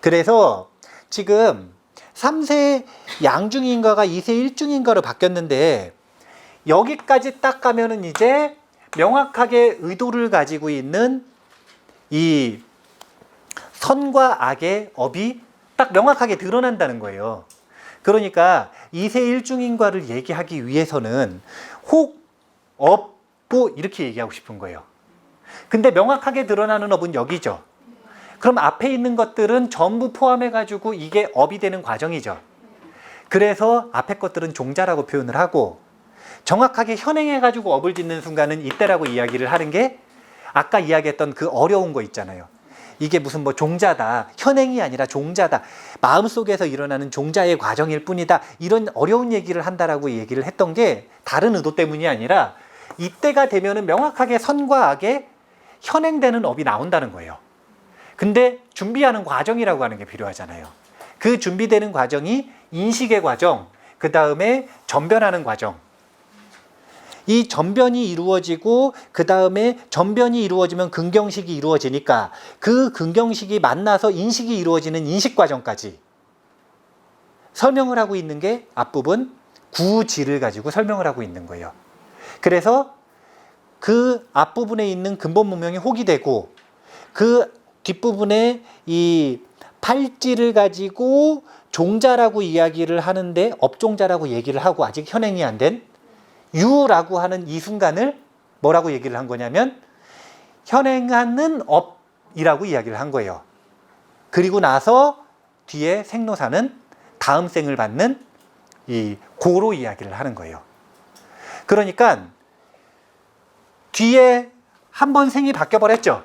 [SPEAKER 1] 그래서 지금 3세 양중인가가 2세 일중인가로 바뀌었는데, 여기까지 딱 가면은 이제 명확하게 의도를 가지고 있는 이 선과 악의 업이 딱 명확하게 드러난다는 거예요. 그러니까 2세 일중인과를 얘기하기 위해서는 혹, 업, 부 이렇게 얘기하고 싶은 거예요. 근데 명확하게 드러나는 업은 여기죠. 그럼 앞에 있는 것들은 전부 포함해가지고 이게 업이 되는 과정이죠. 그래서 앞에 것들은 종자라고 표현을 하고, 정확하게 현행해가지고 업을 짓는 순간은 이때라고 이야기를 하는 게, 아까 이야기했던 그 어려운 거 있잖아요. 이게 무슨 뭐 종자다, 현행이 아니라 종자다, 마음속에서 일어나는 종자의 과정일 뿐이다, 이런 어려운 얘기를 한다라고 얘기를 했던 게 다른 의도 때문이 아니라, 이때가 되면은 명확하게 선과 악의 현행되는 업이 나온다는 거예요. 근데 준비하는 과정이라고 하는 게 필요하잖아요. 그 준비되는 과정이 인식의 과정, 그 다음에 전변하는 과정. 이 전변이 이루어지고 그 다음에 전변이 이루어지면 근경식이 이루어지니까 그 근경식이 만나서 인식이 이루어지는 인식 과정까지 설명을 하고 있는 게 앞부분 구질을 가지고 설명을 하고 있는 거예요. 그래서 그 앞부분에 있는 근본 문명이 혹이 되고, 그 뒷부분에 이 팔찌를 가지고 종자라고 이야기를 하는데 업종자라고 얘기를 하고, 아직 현행이 안 된 유라고 하는 이 순간을 뭐라고 얘기를 한 거냐면 현행하는 업이라고 이야기를 한 거예요. 그리고 나서 뒤에 생로사는 다음 생을 받는 이 고로 이야기를 하는 거예요. 그러니까 뒤에 한 번 생이 바뀌어 버렸죠.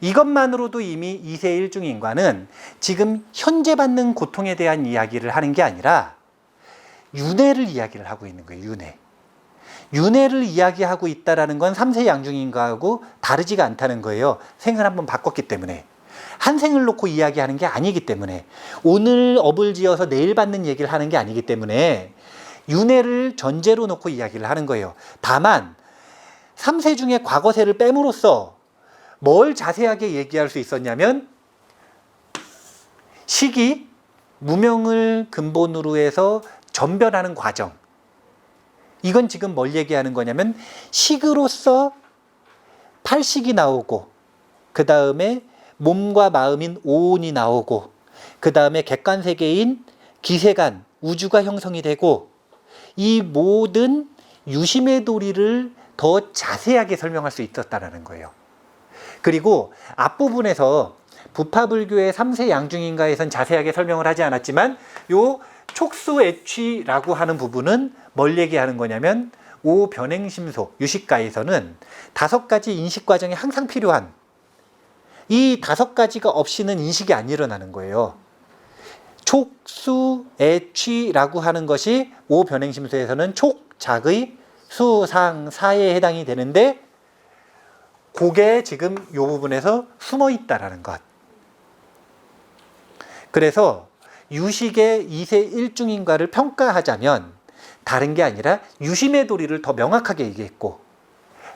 [SPEAKER 1] 이것만으로도 이미 2세 1중인과는 지금 현재 받는 고통에 대한 이야기를 하는 게 아니라 윤회를 이야기를 하고 있는 거예요. 윤회. 윤회를 이야기하고 있다는 건 3세 양중인과하고 다르지가 않다는 거예요. 생을 한번 바꿨기 때문에. 한 생을 놓고 이야기하는 게 아니기 때문에, 오늘 업을 지어서 내일 받는 얘기를 하는 게 아니기 때문에 윤회를 전제로 놓고 이야기를 하는 거예요. 다만 3세 중에 과거세를 뺨으로써 뭘 자세하게 얘기할 수 있었냐면, 식이 무명을 근본으로 해서 전변하는 과정, 이건 지금 뭘 얘기하는 거냐면 식으로서 팔식이 나오고, 그 다음에 몸과 마음인 오온이 나오고, 그 다음에 객관세계인 기세간 우주가 형성이 되고, 이 모든 유심의 도리를 더 자세하게 설명할 수 있었다는 거예요. 그리고 앞부분에서 부파불교의 3세 양중인가에선 자세하게 설명을 하지 않았지만, 요 촉수애취라고 하는 부분은 뭘 얘기하는 거냐면, 오변행심소 유식가에서는 5가지 인식 과정이 항상 필요한, 이 5가지가 없이는 인식이 안 일어나는 거예요. 촉수애취라고 하는 것이 오변행심소에서는 촉, 작의, 수, 상, 사에 해당이 되는데, 그게 지금 이 부분에서 숨어 있다라는 것. 그래서 유식의 2세 1중인과를 평가하자면 다른 게 아니라 유심의 도리를 더 명확하게 얘기했고,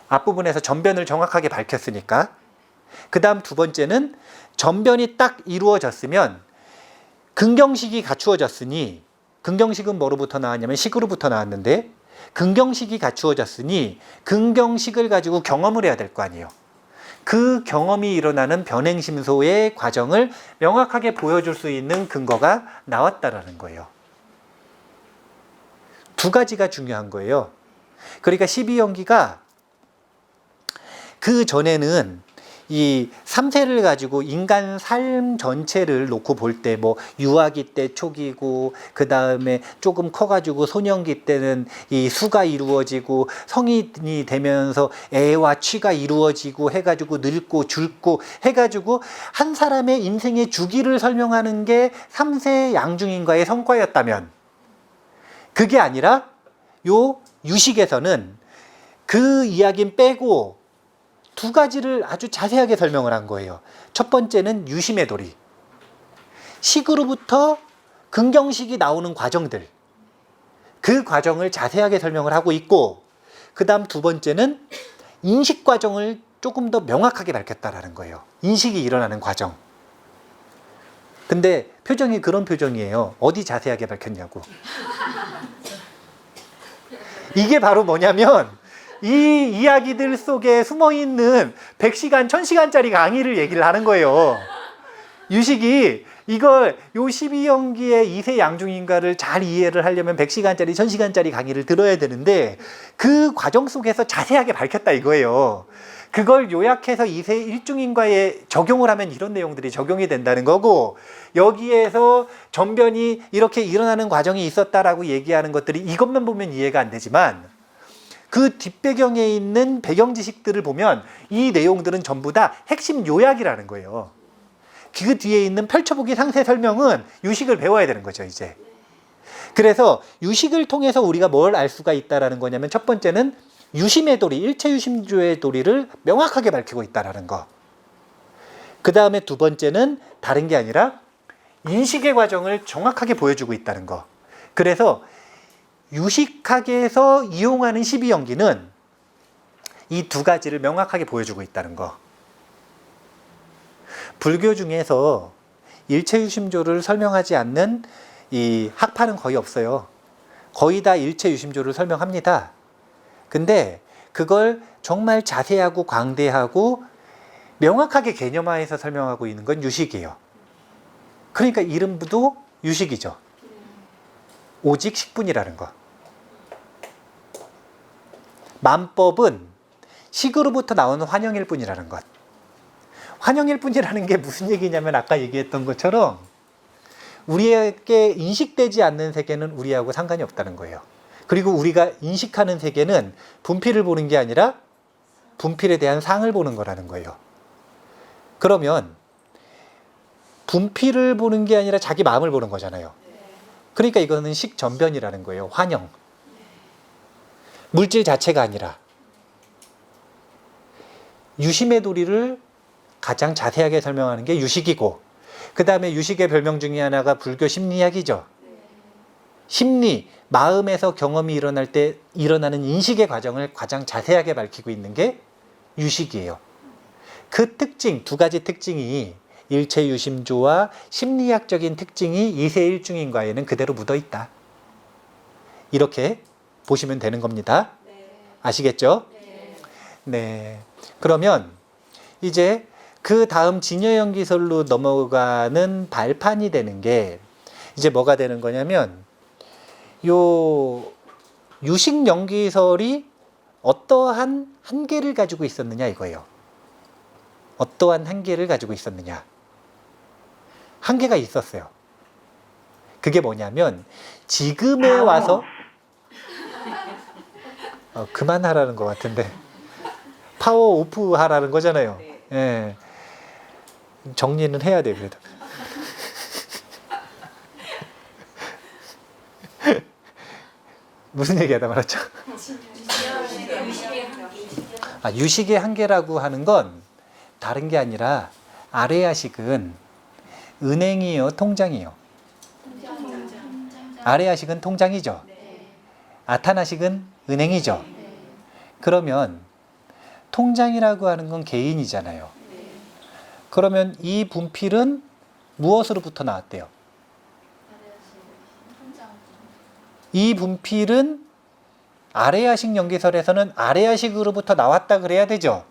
[SPEAKER 1] 앞부분에서 전변을 정확하게 밝혔으니까, 그 다음 두 번째는 전변이 딱 이루어졌으면 근경식이 갖추어졌으니, 근경식은 뭐로부터 나왔냐면 식으로부터 나왔는데, 근경식이 갖추어졌으니 근경식을 가지고 경험을 해야 될 거 아니에요. 그 경험이 일어나는 변행심소의 과정을 명확하게 보여줄 수 있는 근거가 나왔다라는 거예요. 두 가지가 중요한 거예요. 그러니까 12연기가 그 전에는 이 3세를 가지고 인간 삶 전체를 놓고 볼 때 뭐 유아기 때 초기고 그 다음에 조금 커가지고 소년기 때는 이 수가 이루어지고 성인이 되면서 애와 취가 이루어지고 해가지고 늙고 죽고 해가지고 한 사람의 인생의 주기를 설명하는 게 3세 양중인과의 성과였다면 그게 아니라 요 유식에서는 그 이야기는 빼고 두 가지를 아주 자세하게 설명을 한 거예요. 첫 번째는 유심의 도리. 식으로부터 긍정식이 나오는 과정들. 그 과정을 자세하게 설명을 하고 있고, 그 다음 두 번째는 인식 과정을 조금 더 명확하게 밝혔다라는 거예요. 인식이 일어나는 과정. 근데 표정이 그런 표정이에요. 어디 자세하게 밝혔냐고. 이게 바로 뭐냐면 이 이야기들 속에 숨어있는 100시간, 1000시간짜리 강의를 얘기를 하는 거예요. 유식이 이걸 요 12연기의 2세 양중인가를 잘 이해를 하려면 100시간짜리, 1000시간짜리 강의를 들어야 되는데 그 과정 속에서 자세하게 밝혔다 이거예요. 그걸 요약해서 2세 일중인과에 적용을 하면 이런 내용들이 적용이 된다는 거고, 여기에서 전변이 이렇게 일어나는 과정이 있었다라고 얘기하는 것들이 이것만 보면 이해가 안 되지만 그 뒷배경에 있는 배경 지식들을 보면 이 내용들은 전부 다 핵심 요약이라는 거예요. 그 뒤에 있는 펼쳐보기 상세 설명은 유식을 배워야 되는 거죠, 이제. 그래서 유식을 통해서 우리가 뭘 알 수가 있다라는 거냐면 첫 번째는 유심의 도리, 일체유심조의 도리를 명확하게 밝히고 있다라는 거. 그 다음에 두 번째는 다른 게 아니라 인식의 과정을 정확하게 보여주고 있다는 거. 그래서 유식학에서 이용하는 12연기는 이 두 가지를 명확하게 보여주고 있다는 거. 불교 중에서 일체유심조를 설명하지 않는 이 학파는 거의 없어요. 거의 다 일체유심조를 설명합니다. 근데 그걸 정말 자세하고 광대하고 명확하게 개념화해서 설명하고 있는 건 유식이에요. 그러니까 이름도 유식이죠. 오직 식분이라는 거. 만법은 식으로부터 나오는 환영일 뿐이라는 것. 환영일 뿐이라는 게 무슨 얘기냐면 아까 얘기했던 것처럼 우리에게 인식되지 않는 세계는 우리하고 상관이 없다는 거예요. 그리고 우리가 인식하는 세계는 분필을 보는 게 아니라 분필에 대한 상을 보는 거라는 거예요. 그러면 분필을 보는 게 아니라 자기 마음을 보는 거잖아요. 그러니까 이거는 식전변이라는 거예요. 환영. 물질 자체가 아니라. 유심의 도리를 가장 자세하게 설명하는 게 유식이고, 그 다음에 유식의 별명 중에 하나가 불교 심리학이죠. 심리, 마음에서 경험이 일어날 때 일어나는 인식의 과정을 가장 자세하게 밝히고 있는 게 유식이에요. 그 특징, 두 가지 특징이 일체유심조와 심리학적인 특징이 이세일중인과에는 그대로 묻어 있다. 이렇게 보시면 되는 겁니다. 아시겠죠? 네. 그러면 이제 그 다음 진여연기설로 넘어가는 발판이 되는 게 이제 뭐가 되는 거냐면 요 유식연기설이 어떠한 한계를 가지고 있었느냐 이거예요. 어떠한 한계를 가지고 있었느냐. 한계가 있었어요. 그게 뭐냐면 지금에 와서 그만하라는 것 같은데 파워 오프 하라는 거잖아요. 예. 정리는 해야 돼요. 그래도 무슨 얘기하다 말았죠? 유식의 한계라고 하는 건 다른 게 아니라 아레아식은 은행이에요, 통장이에요? 아레아식은 통장이죠. 아타나식은 은행이죠. 그러면 통장이라고 하는 건 개인이잖아요. 그러면 이 분필은 무엇으로부터 나왔대요? 이 분필은 아레아식 연기설에서는 아레아식으로부터 나왔다 그래야 되죠.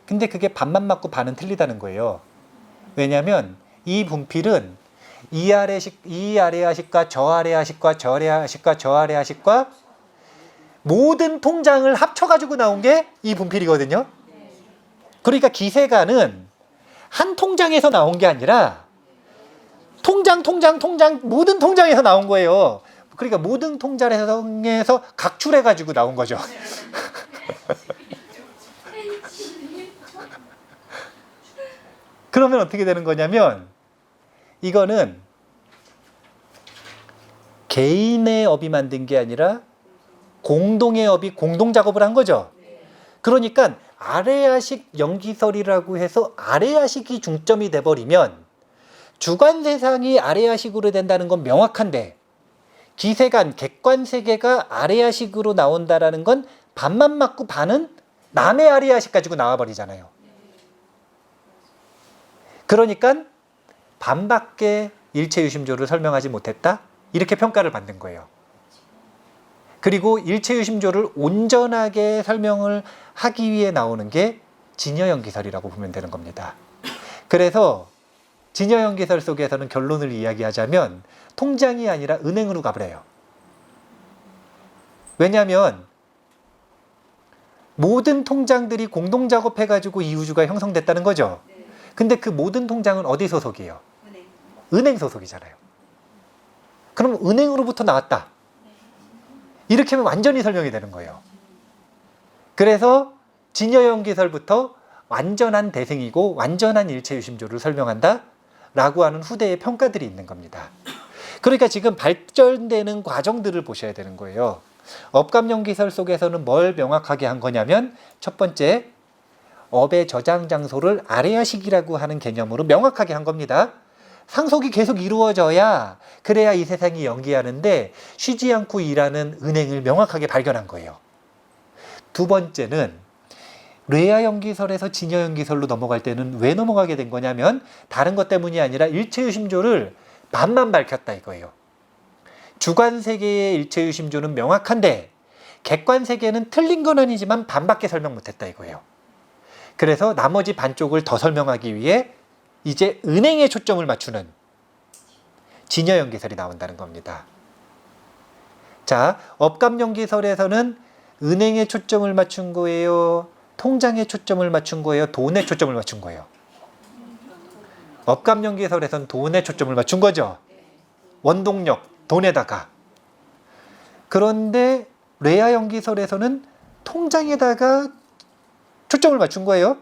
[SPEAKER 1] 근데 그게 반만 맞고 반은 틀리다는 거예요. 왜냐하면 이 분필은 이 아레아식과 저 아레아식과 저 아레아식과 저 아레아식과 모든 통장을 합쳐가지고 나온 게 이 분필이거든요. 그러니까 기세가는 한 통장에서 나온 게 아니라 통장 모든 통장에서 나온 거예요. 그러니까 모든 통장에서 각출해가지고 나온 거죠. 그러면 어떻게 되는 거냐면 이거는 개인의 업이 만든 게 아니라 공동의 업이 공동 작업을 한 거죠. 그러니까 아레아식 연기설이라고 해서 아레아식이 중점이 돼버리면 주관세상이 아레아식으로 된다는 건 명확한데 기세간, 객관세계가 아레아식으로 나온다라는 건 반만 맞고 반은 남의 아레아식 가지고 나와버리잖아요. 그러니까 반밖에 일체유심조를 설명하지 못했다? 이렇게 평가를 받는 거예요. 그리고 일체유심조를 온전하게 설명을 하기 위해 나오는 게 진여연기설이라고 보면 되는 겁니다. 그래서 진여연기설 속에서는 결론을 이야기하자면 통장이 아니라 은행으로 가버려요. 왜냐하면 모든 통장들이 공동작업해가지고 이 우주가 형성됐다는 거죠. 근데 그 모든 통장은 어디 소속이에요? 은행 소속이잖아요. 그럼 은행으로부터 나왔다. 이렇게 하면 완전히 설명이 되는 거예요. 그래서 진여연기설부터 완전한 대승이고 완전한 일체유심조를 설명한다 라고 하는 후대의 평가들이 있는 겁니다. 그러니까 지금 발전되는 과정들을 보셔야 되는 거예요. 업감연기설 속에서는 뭘 명확하게 한 거냐면 첫 번째, 업의 저장 장소를 아레아식이라고 하는 개념으로 명확하게 한 겁니다. 상속이 계속 이루어져야 그래야 이 세상이 연기하는데 쉬지 않고 일하는 은행을 명확하게 발견한 거예요. 두 번째는 뇌아연기설에서 진여연기설로 넘어갈 때는 왜 넘어가게 된 거냐면 다른 것 때문이 아니라 일체유심조를 반만 밝혔다 이거예요. 주관세계의 일체유심조는 명확한데 객관세계는 틀린 건 아니지만 반밖에 설명 못했다 이거예요. 그래서 나머지 반쪽을 더 설명하기 위해 이제 은행에 초점을 맞추는 진여연기설이 나온다는 겁니다. 자, 업감연기설에서는 은행에 초점을 맞춘 거예요? 통장에 초점을 맞춘 거예요? 돈에 초점을 맞춘 거예요? 업감연기설에서는 돈에 초점을 맞춘 거죠. 원동력, 돈에다가. 그런데 뇌아연기설에서는 통장에다가 초점을 맞춘 거예요?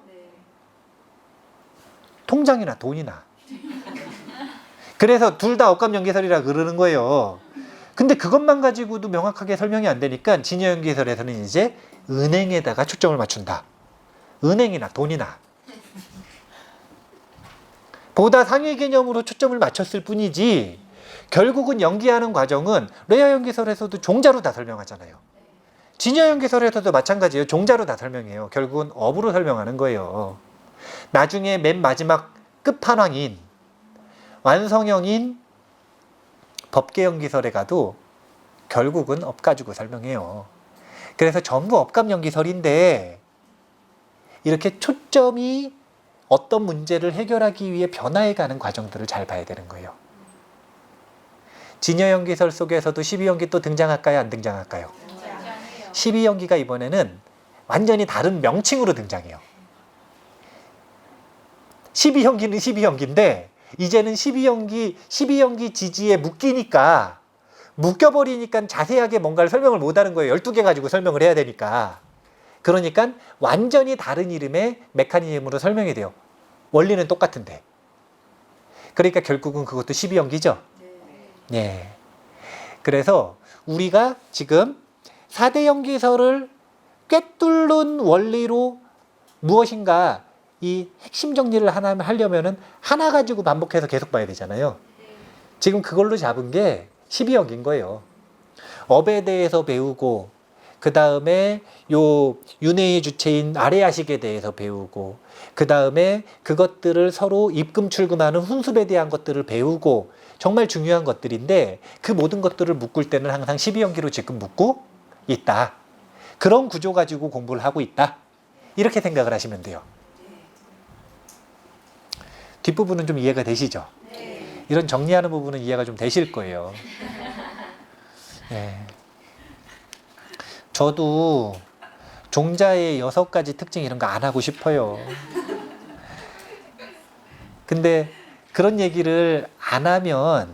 [SPEAKER 1] 통장이나 돈이나. 그래서 둘 다 업감연기설이라 그러는 거예요. 근데 그것만 가지고도 명확하게 설명이 안 되니까 진여연기설에서는 이제 은행에다가 초점을 맞춘다. 은행이나 돈이나. 보다 상위 개념으로 초점을 맞췄을 뿐이지 결국은 연기하는 과정은 뇌아연기설에서도 종자로 다 설명하잖아요. 진여연기설에서도 마찬가지예요. 종자로 다 설명해요. 결국은 업으로 설명하는 거예요. 나중에 맨 마지막 끝판왕인 완성형인 법계연기설에 가도 결국은 업 가지고 설명해요. 그래서 전부 업감연기설인데 이렇게 초점이 어떤 문제를 해결하기 위해 변화해가는 과정들을 잘 봐야 되는 거예요. 진여연기설 속에서도 12연기 또 등장할까요? 안 등장할까요? 12연기가 이번에는 완전히 다른 명칭으로 등장해요. 12연기는 12연기인데 이제는 12연기 지지에 묶이니까 묶여버리니까 자세하게 뭔가를 설명을 못하는 거예요. 12개 가지고 설명을 해야 되니까. 그러니까 완전히 다른 이름의 메커니즘으로 설명이 돼요. 원리는 똑같은데. 그러니까 결국은 그것도 12연기죠. 네. 그래서 우리가 지금 4대 연기설을 꿰뚫는 원리로 무엇인가 이 핵심 정리를 하나 하려면은 하나 가지고 반복해서 계속 봐야 되잖아요. 지금 그걸로 잡은 게 12연기인 거예요. 업에 대해서 배우고 그 다음에 요 윤회의 주체인 아레아식에 대해서 배우고 그 다음에 그것들을 서로 입금 출금하는 훈습에 대한 것들을 배우고 정말 중요한 것들인데 그 모든 것들을 묶을 때는 항상 12연기로 지금 묶고 있다. 그런 구조 가지고 공부를 하고 있다. 이렇게 생각을 하시면 돼요. 뒷부분은 좀 이해가 되시죠?
[SPEAKER 2] 네.
[SPEAKER 1] 이런 정리하는 부분은 이해가 좀 되실 거예요. 네. 저도 종자의 6가지 특징 이런 거 안 하고 싶어요. 근데 그런 얘기를 안 하면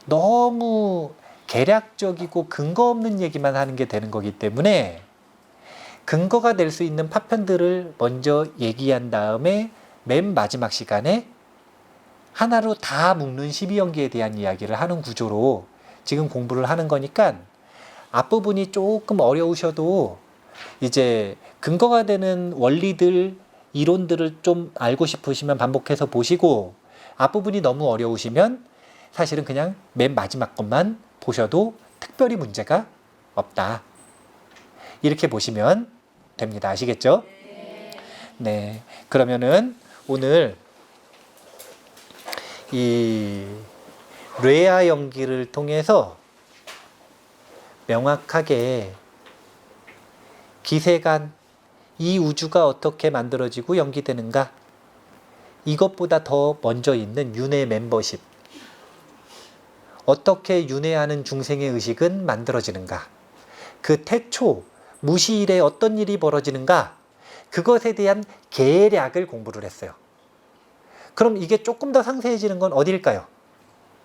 [SPEAKER 1] 너무 개략적이고 근거 없는 얘기만 하는 게 되는 거기 때문에 근거가 될 수 있는 파편들을 먼저 얘기한 다음에 맨 마지막 시간에 하나로 다 묶는 12연기에 대한 이야기를 하는 구조로 지금 공부를 하는 거니까 앞부분이 조금 어려우셔도 이제 근거가 되는 원리들, 이론들을 좀 알고 싶으시면 반복해서 보시고 앞부분이 너무 어려우시면 사실은 그냥 맨 마지막 것만 보셔도 특별히 문제가 없다. 이렇게 보시면 됩니다. 아시겠죠? 네. 그러면은 오늘 이 뇌하 연기를 통해서 명확하게 기세간 이 우주가 어떻게 만들어지고 연기되는가, 이것보다 더 먼저 있는 윤회 멤버십, 어떻게 윤회하는 중생의 의식은 만들어지는가, 그 태초 무시일에 어떤 일이 벌어지는가, 그것에 대한 계략을 공부를 했어요. 그럼 이게 조금 더 상세해지는 건 어딜까요?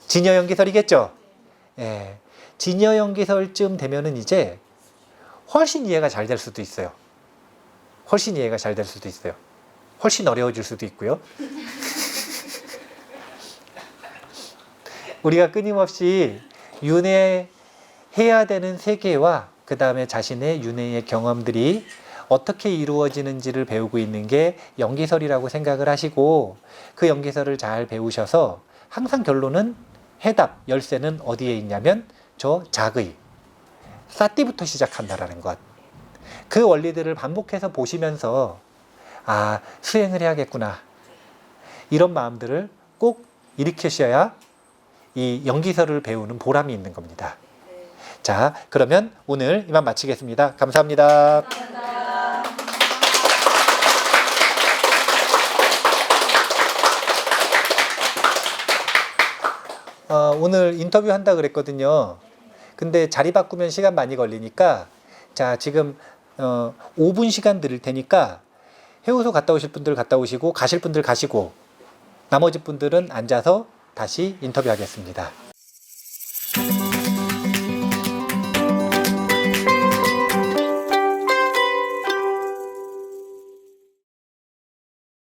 [SPEAKER 1] 진여연기설이겠죠? 예. 진여연기설쯤 되면은 이제 훨씬 이해가 잘 될 수도 있어요. 훨씬 이해가 잘 될 수도 있어요. 훨씬 어려워질 수도 있고요. 우리가 끊임없이 윤회해야 되는 세계와 그 다음에 자신의 윤회의 경험들이 어떻게 이루어지는지를 배우고 있는 게 연기설이라고 생각을 하시고 그 연기설을 잘 배우셔서 항상 결론은 해답, 열쇠는 어디에 있냐면 저 작의, 사띠부터 시작한다라는 것. 그 원리들을 반복해서 보시면서 아, 수행을 해야겠구나. 이런 마음들을 꼭 일으키셔야 이 연기설을 배우는 보람이 있는 겁니다. 자, 그러면 오늘 이만 마치겠습니다. 감사합니다. 오늘 인터뷰 한다 그랬거든요. 근데 자리 바꾸면 시간 많이 걸리니까 자, 지금 5분 시간 드릴 테니까 해우소 갔다 오실 분들 갔다 오시고 가실 분들 가시고 나머지 분들은 앉아서 다시 인터뷰 하겠습니다.